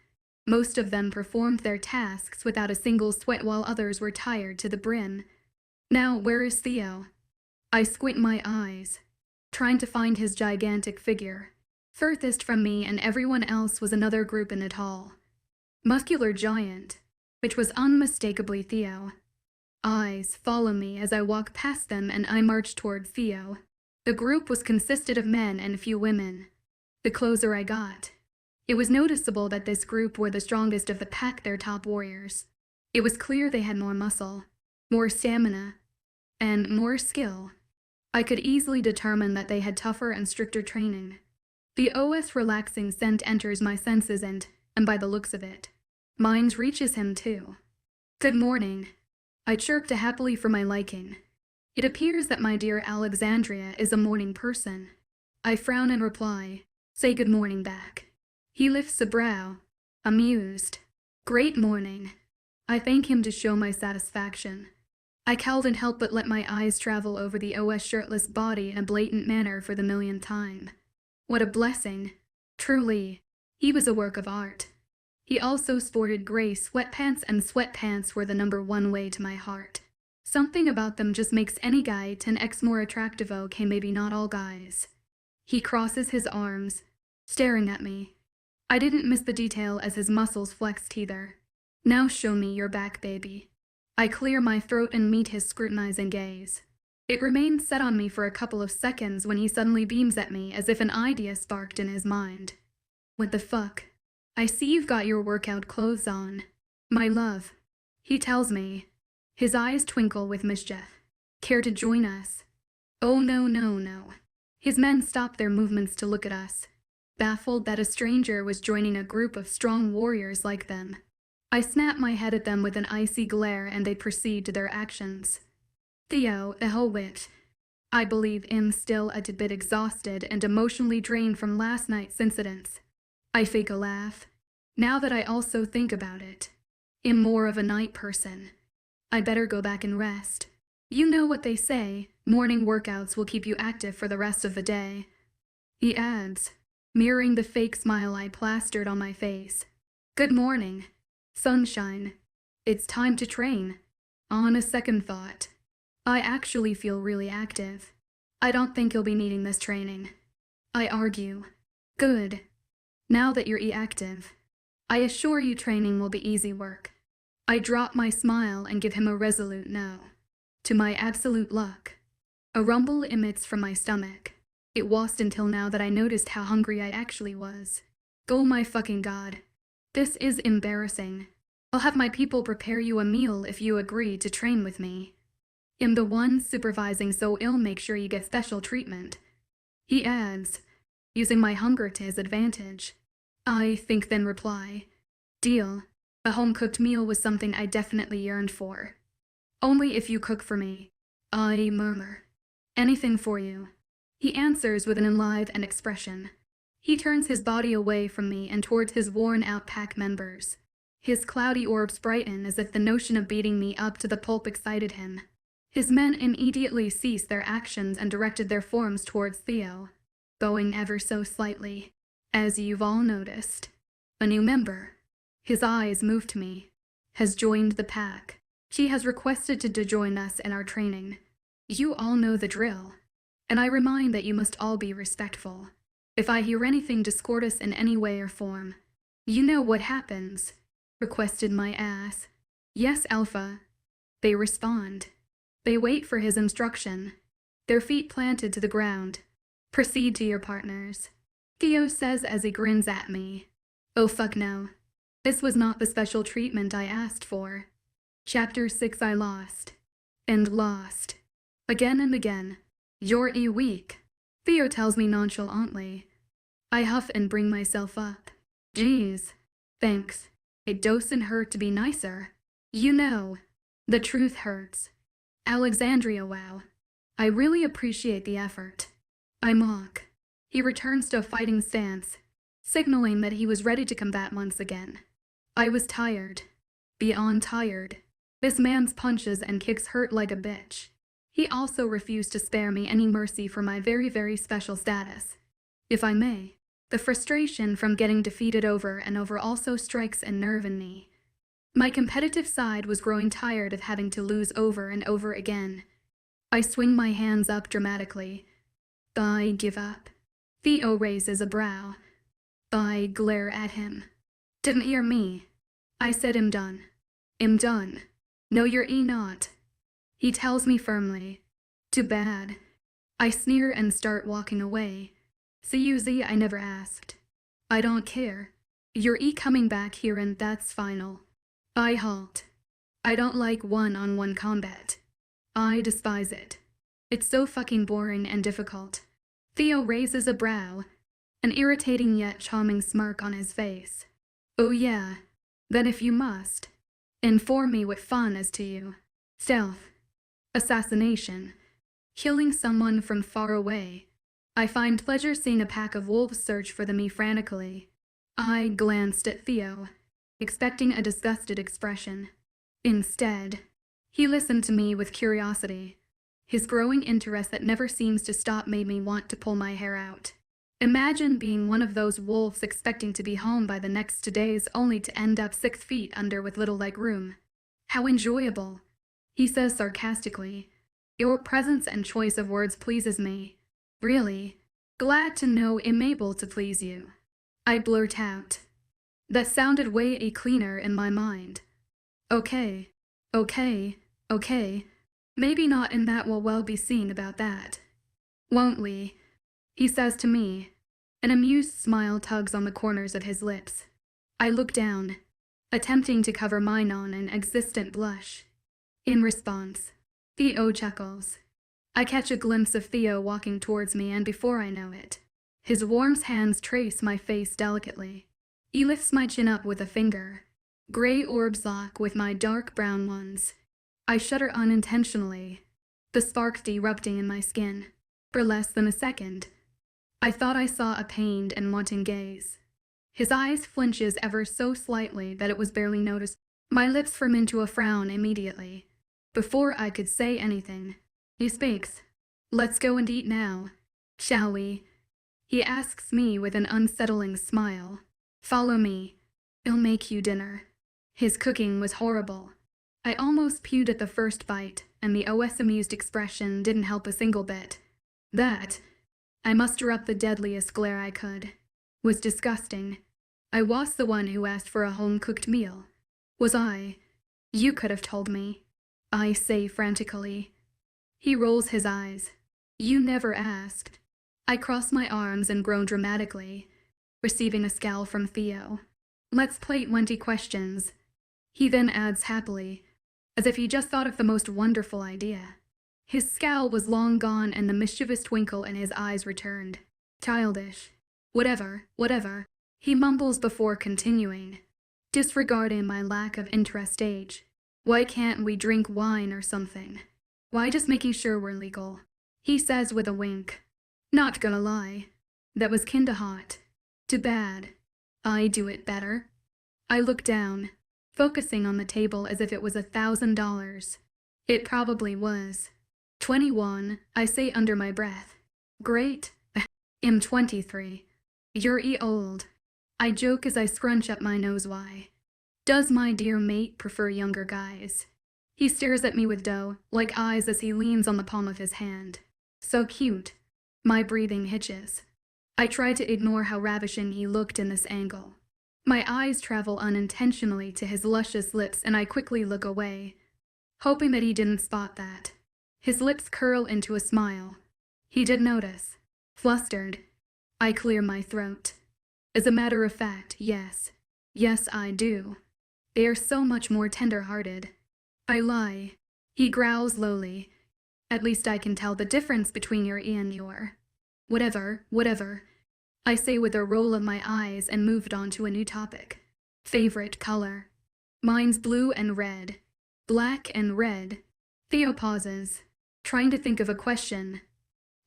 Most of them performed their tasks without a single sweat while others were tired to the brim. Now, where is Theo? I squint my eyes, trying to find his gigantic figure. Furthest from me and everyone else was another group in a tall, muscular giant, which was unmistakably Theo. Eyes follow me as I walk past them and I march toward Theo. The group was consisted of men and a few women. The closer I got, it was noticeable that this group were the strongest of the pack, their top warriors. It was clear they had more muscle, more stamina, and more skill. I could easily determine that they had tougher and stricter training. The OS relaxing scent enters my senses and by the looks of it, mine reaches him too. Good morning. I chirped happily for my liking. It appears that my dear Alexandria is a morning person. I frown and reply, say good morning back. He lifts a brow, amused. Great morning. I thank him to show my satisfaction. I couldn't help but let my eyes travel over the OS shirtless body in a blatant manner for the millionth time. What a blessing. Truly, he was a work of art. He also sported gray sweatpants, and sweatpants were the #1 way to my heart. Something about them just makes any guy 10x more attractive. Okay, maybe not all guys. He crosses his arms, staring at me. I didn't miss the detail as his muscles flexed either. Now show me your back, baby. I clear my throat and meet his scrutinizing gaze. It remained set on me for a couple of seconds when he suddenly beams at me as if an idea sparked in his mind. What the fuck? I see you've got your workout clothes on. My love. He tells me. His eyes twinkle with mischief. Care to join us? Oh no, no, no. His men stop their movements to look at us, baffled that a stranger was joining a group of strong warriors like them. I snap my head at them with an icy glare and they proceed to their actions. Theo, the whole wit. I believe him still a bit exhausted and emotionally drained from last night's incidents. I fake a laugh. Now that I also think about it, I'm more of a night person. I'd better go back and rest. You know what they say, morning workouts will keep you active for the rest of the day. He adds, mirroring the fake smile I plastered on my face. Good morning, sunshine. It's time to train. On a second thought, I actually feel really active. I don't think you'll be needing this training. I argue. Good. Now that you're active, I assure you training will be easy work. I drop my smile and give him a resolute no. To my absolute luck, a rumble emits from my stomach. It wasn't until now that I noticed how hungry I actually was. Oh my fucking god. This is embarrassing. I'll have my people prepare you a meal if you agree to train with me. I'm the one supervising, so I'll make sure you get special treatment. he adds, using my hunger to his advantage. I think then reply, deal. A home-cooked meal was something I definitely yearned for. Only if you cook for me. I murmur. Anything for you. He answers with an enlivened expression. He turns his body away from me and towards his worn-out pack members. His cloudy orbs brighten as if the notion of beating me up to the pulp excited him. His men immediately ceased their actions and directed their forms towards Theo, bowing ever so slightly. As you've all noticed, a new member, his eyes moved to me, has joined the pack. She has requested to join us in our training. You all know the drill, and I remind that you must all be respectful. If I hear anything discordant in any way or form, you know what happens, requested my ass. Yes, Alpha. They respond. They wait for his instruction, their feet planted to the ground. Proceed to your partners, Theo says as he grins at me. Oh fuck no. This was not the special treatment I asked for. Chapter 6 I lost. And lost. Again and again. You're weak, Theo tells me nonchalantly. I huff and bring myself up. Geez. Thanks. It doesn't hurt to be nicer. You know. The truth hurts. Alexandria, wow. I really appreciate the effort. I mock. He returns to a fighting stance, signaling that he was ready to combat once again. I was tired. Beyond tired. This man's punches and kicks hurt like a bitch. He also refused to spare me any mercy for my very, very special status. If I may, the frustration from getting defeated over and over also strikes a nerve in me. My competitive side was growing tired of having to lose over and over again. I swing my hands up dramatically. I give up. Theo raises a brow. I glare at him. Didn't hear me. I said I'm done. I'm done. No, you're not. He tells me firmly. Too bad. I sneer and start walking away. See you, Z, I never asked. I don't care. You're coming back here and that's final. I halt. I don't like one-on-one combat. I despise it. It's so fucking boring and difficult. Theo raises a brow, an irritating yet charming smirk on his face. Oh yeah, then if you must, inform me what fun is to you. Stealth. Assassination. Killing someone from far away. I find pleasure seeing a pack of wolves search for me frantically. I glanced at Theo, expecting a disgusted expression. Instead, he listened to me with curiosity. His growing interest that never seems to stop made me want to pull my hair out. Imagine being one of those wolves expecting to be home by the next 2 days only to end up 6 feet under with little leg room. How enjoyable, he says sarcastically. Your presence and choice of words pleases me. Really? Glad to know I'm able to please you. I blurt out. That sounded way cleaner in my mind. Okay. Maybe not, and that will well be seen about that. Won't we? He says to me. An amused smile tugs on the corners of his lips. I look down, attempting to cover my non-existent blush. In response, Theo chuckles. I catch a glimpse of Theo walking towards me, and before I know it, his warm hands trace my face delicately. He lifts my chin up with a finger. Gray orbs lock with my dark brown ones. I shudder unintentionally, the sparks erupting in my skin. For less than a second, I thought I saw a pained and wanting gaze. His eyes flinches ever so slightly that it was barely noticed. My lips firm into a frown immediately. Before I could say anything, he speaks. Let's go and eat now, shall we? He asks me with an unsettling smile. Follow me. I'll make you dinner. His cooking was horrible. I almost puked at the first bite, and the amused expression didn't help a single bit. That, I muster up the deadliest glare I could, was disgusting. I was the one who asked for a home-cooked meal. Was I? You could have told me, I say frantically. He rolls his eyes. You never asked. I cross my arms and groan dramatically, receiving a scowl from Theo. Let's play 20 questions. He then adds happily, as if he just thought of the most wonderful idea. His scowl was long gone and the mischievous twinkle in his eyes returned. Childish. Whatever, he mumbles before continuing, disregarding my lack of interest age. Why can't we drink wine or something? Why just making sure we're legal? He says with a wink. Not gonna lie. That was kinda hot. Too bad. I do it better. I look down, focusing on the table as if it was $1,000. It probably was. 21, I say under my breath. Great. I'm 23. You're old. I joke as I scrunch up my nose. Why? Does my dear mate prefer younger guys? He stares at me with doe-like eyes as he leans on the palm of his hand. So cute. My breathing hitches. I try to ignore how ravishing he looked in this angle. My eyes travel unintentionally to his luscious lips and I quickly look away, hoping that he didn't spot that. His lips curl into a smile. He did notice. Flustered, I clear my throat. As a matter of fact, yes. Yes, I do. They are so much more tender-hearted. I lie. He growls lowly. At least I can tell the difference between your and your. Whatever. I say with a roll of my eyes and moved on to a new topic. Favorite color. Mine's blue and red. Black and red. Theo pauses, trying to think of a question.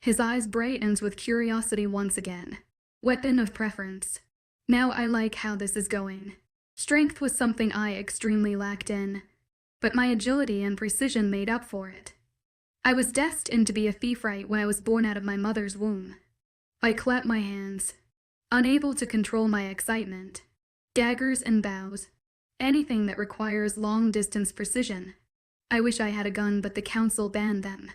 His eyes brightens with curiosity once again. Weapon of preference. Now I like how this is going. Strength was something I extremely lacked in, but my agility and precision made up for it. I was destined to be a thief right when I was born out of my mother's womb. I clap my hands, unable to control my excitement. Daggers and bows. Anything that requires long-distance precision. I wish I had a gun, but the council banned them.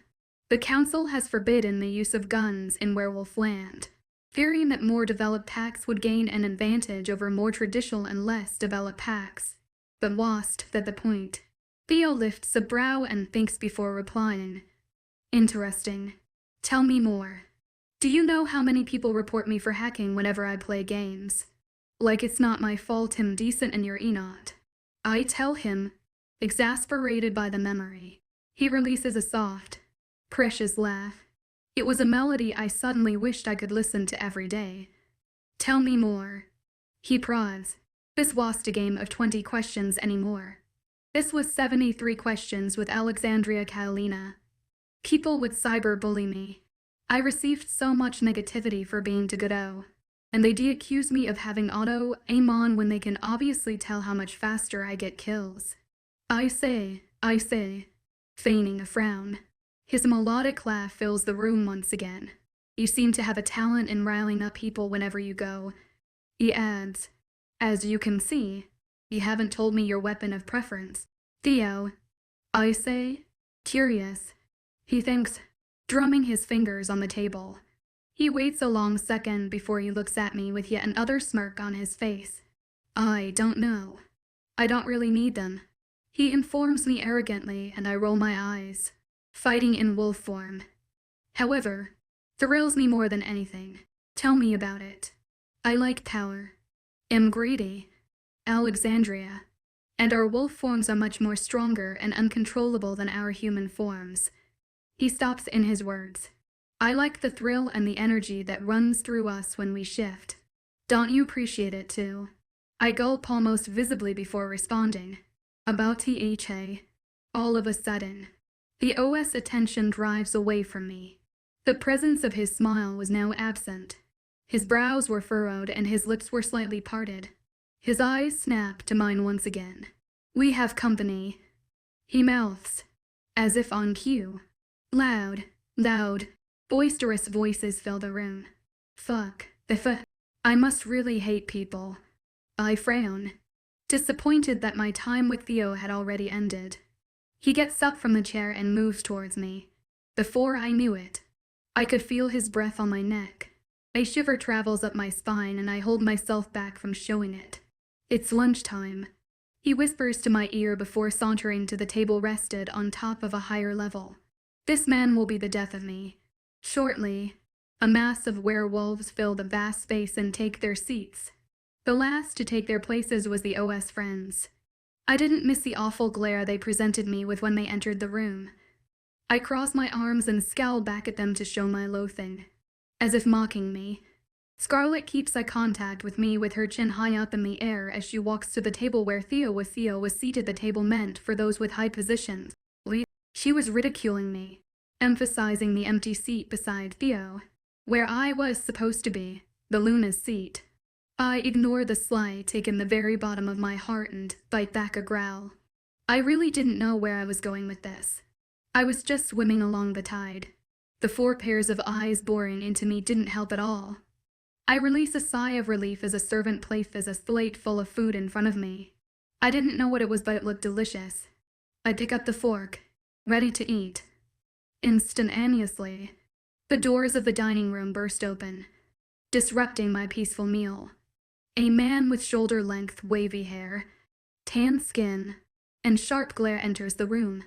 The council has forbidden the use of guns in Werewolf land, fearing that more developed packs would gain an advantage over more traditional and less developed packs. But was't that the point? Theo lifts a brow and thinks before replying. Interesting. Tell me more. Do you know how many people report me for hacking whenever I play games? Like it's not my fault I'm decent and you're not. I tell him, exasperated by the memory. He releases a soft, precious laugh. It was a melody I suddenly wished I could listen to every day. Tell me more. He prods. This wasn't a game of 20 questions anymore. This was 73 questions with Alexandria Catalina. People would cyberbully me. I received so much negativity for being too good-o, and they accuse me of having auto-aim on when they can obviously tell how much faster I get kills. I say, feigning a frown. His melodic laugh fills the room once again. You seem to have a talent in riling up people whenever you go. He adds, as you can see, you haven't told me your weapon of preference. Theo, I say, curious. He thinks, drumming his fingers on the table. He waits a long second before he looks at me with yet another smirk on his face. I don't know. I don't really need them. He informs me arrogantly and I roll my eyes. Fighting in wolf form. However, thrills me more than anything. Tell me about it. I like power. Am greedy. Alexandria. And our wolf forms are much more stronger and uncontrollable than our human forms. He stops in his words. I like the thrill and the energy that runs through us when we shift. Don't you appreciate it too? I gulp almost visibly before responding. About THA. All of a sudden, the OS attention drives away from me. The presence of his smile was now absent. His brows were furrowed and his lips were slightly parted. His eyes snap to mine once again. We have company. He mouths, as if on cue. Loud, boisterous voices fill the room. Fuck. I must really hate people. I frown, disappointed that my time with Theo had already ended. He gets up from the chair and moves towards me. Before I knew it, I could feel his breath on my neck. A shiver travels up my spine and I hold myself back from showing it. It's lunchtime. He whispers to my ear before sauntering to the table rested on top of a higher level. This man will be the death of me. Shortly, a mass of werewolves fill the vast space and take their seats. The last to take their places was the OS friends. I didn't miss the awful glare they presented me with when they entered the room. I cross my arms and scowl back at them to show my loathing, as if mocking me. Scarlett keeps eye contact with me with her chin high up in the air as she walks to the table where Theo was seated, the table meant for those with high positions. She was ridiculing me, emphasizing the empty seat beside Theo, where I was supposed to be, the Luna's seat. I ignore the slight take in the very bottom of my heart and bite back a growl. I really didn't know where I was going with this. I was just swimming along the tide. The 4 pairs of eyes boring into me didn't help at all. I release a sigh of relief as a servant places a plate full of food in front of me. I didn't know what it was, but it looked delicious. I pick up the fork, ready to eat. Instantaneously, the doors of the dining room burst open, disrupting my peaceful meal. A man with shoulder-length wavy hair, tan skin, and sharp glare enters the room.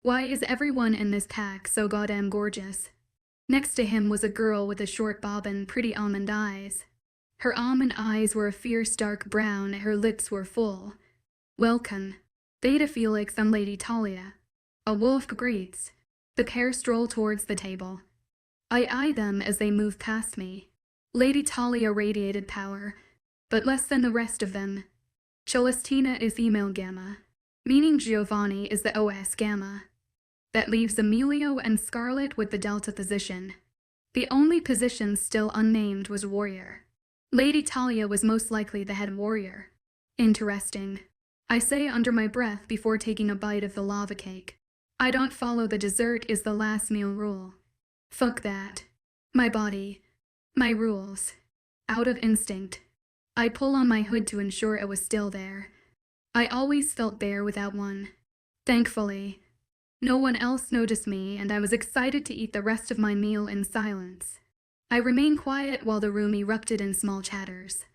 Why is everyone in this pack so goddamn gorgeous? Next to him was a girl with a short bob and pretty almond eyes. Her almond eyes were a fierce dark brown, her lips were full. Welcome. Theta Felix and Lady Talia. A wolf greets. The pair stroll towards the table. I eye them as they move past me. Lady Talia radiated power, but less than the rest of them. Celestina is email gamma, meaning Giovanni is the OS gamma. That leaves Emilio and Scarlett with the Delta position. The only position still unnamed was warrior. Lady Talia was most likely the head warrior. Interesting. I say under my breath before taking a bite of the lava cake. I don't follow the dessert is the last meal rule. Fuck that. My body. My rules. Out of instinct. I pull on my hood to ensure it was still there. I always felt bare without one. Thankfully, no one else noticed me, and I was excited to eat the rest of my meal in silence. I remained quiet while the room erupted in small chatters.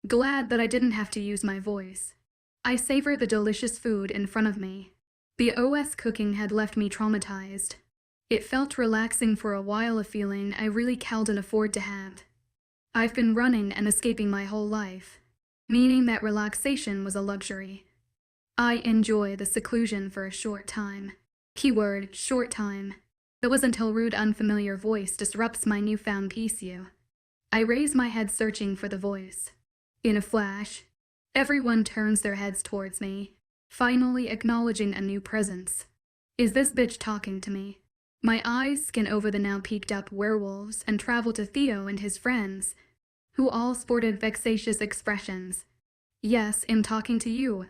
Glad that I didn't have to use my voice. I savor the delicious food in front of me. The OS cooking had left me traumatized. It felt relaxing for a while, a feeling I really couldn't afford to have. I've been running and escaping my whole life, meaning that relaxation was a luxury. I enjoy the seclusion for a short time. Keyword, short time. That was until rude unfamiliar voice disrupts my newfound peace. I raise my head searching for the voice. In a flash, everyone turns their heads towards me, finally acknowledging a new presence. Is this bitch talking to me? My eyes scan over the now peaked up werewolves and travel to Theo and his friends, who all sported vexatious expressions. Yes, I'm talking to you.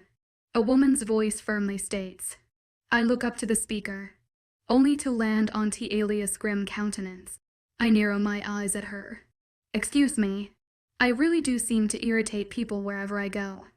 A woman's voice firmly states. I look up to the speaker, only to land on T-alias grim countenance. I narrow my eyes at her. Excuse me, I really do seem to irritate people wherever I go.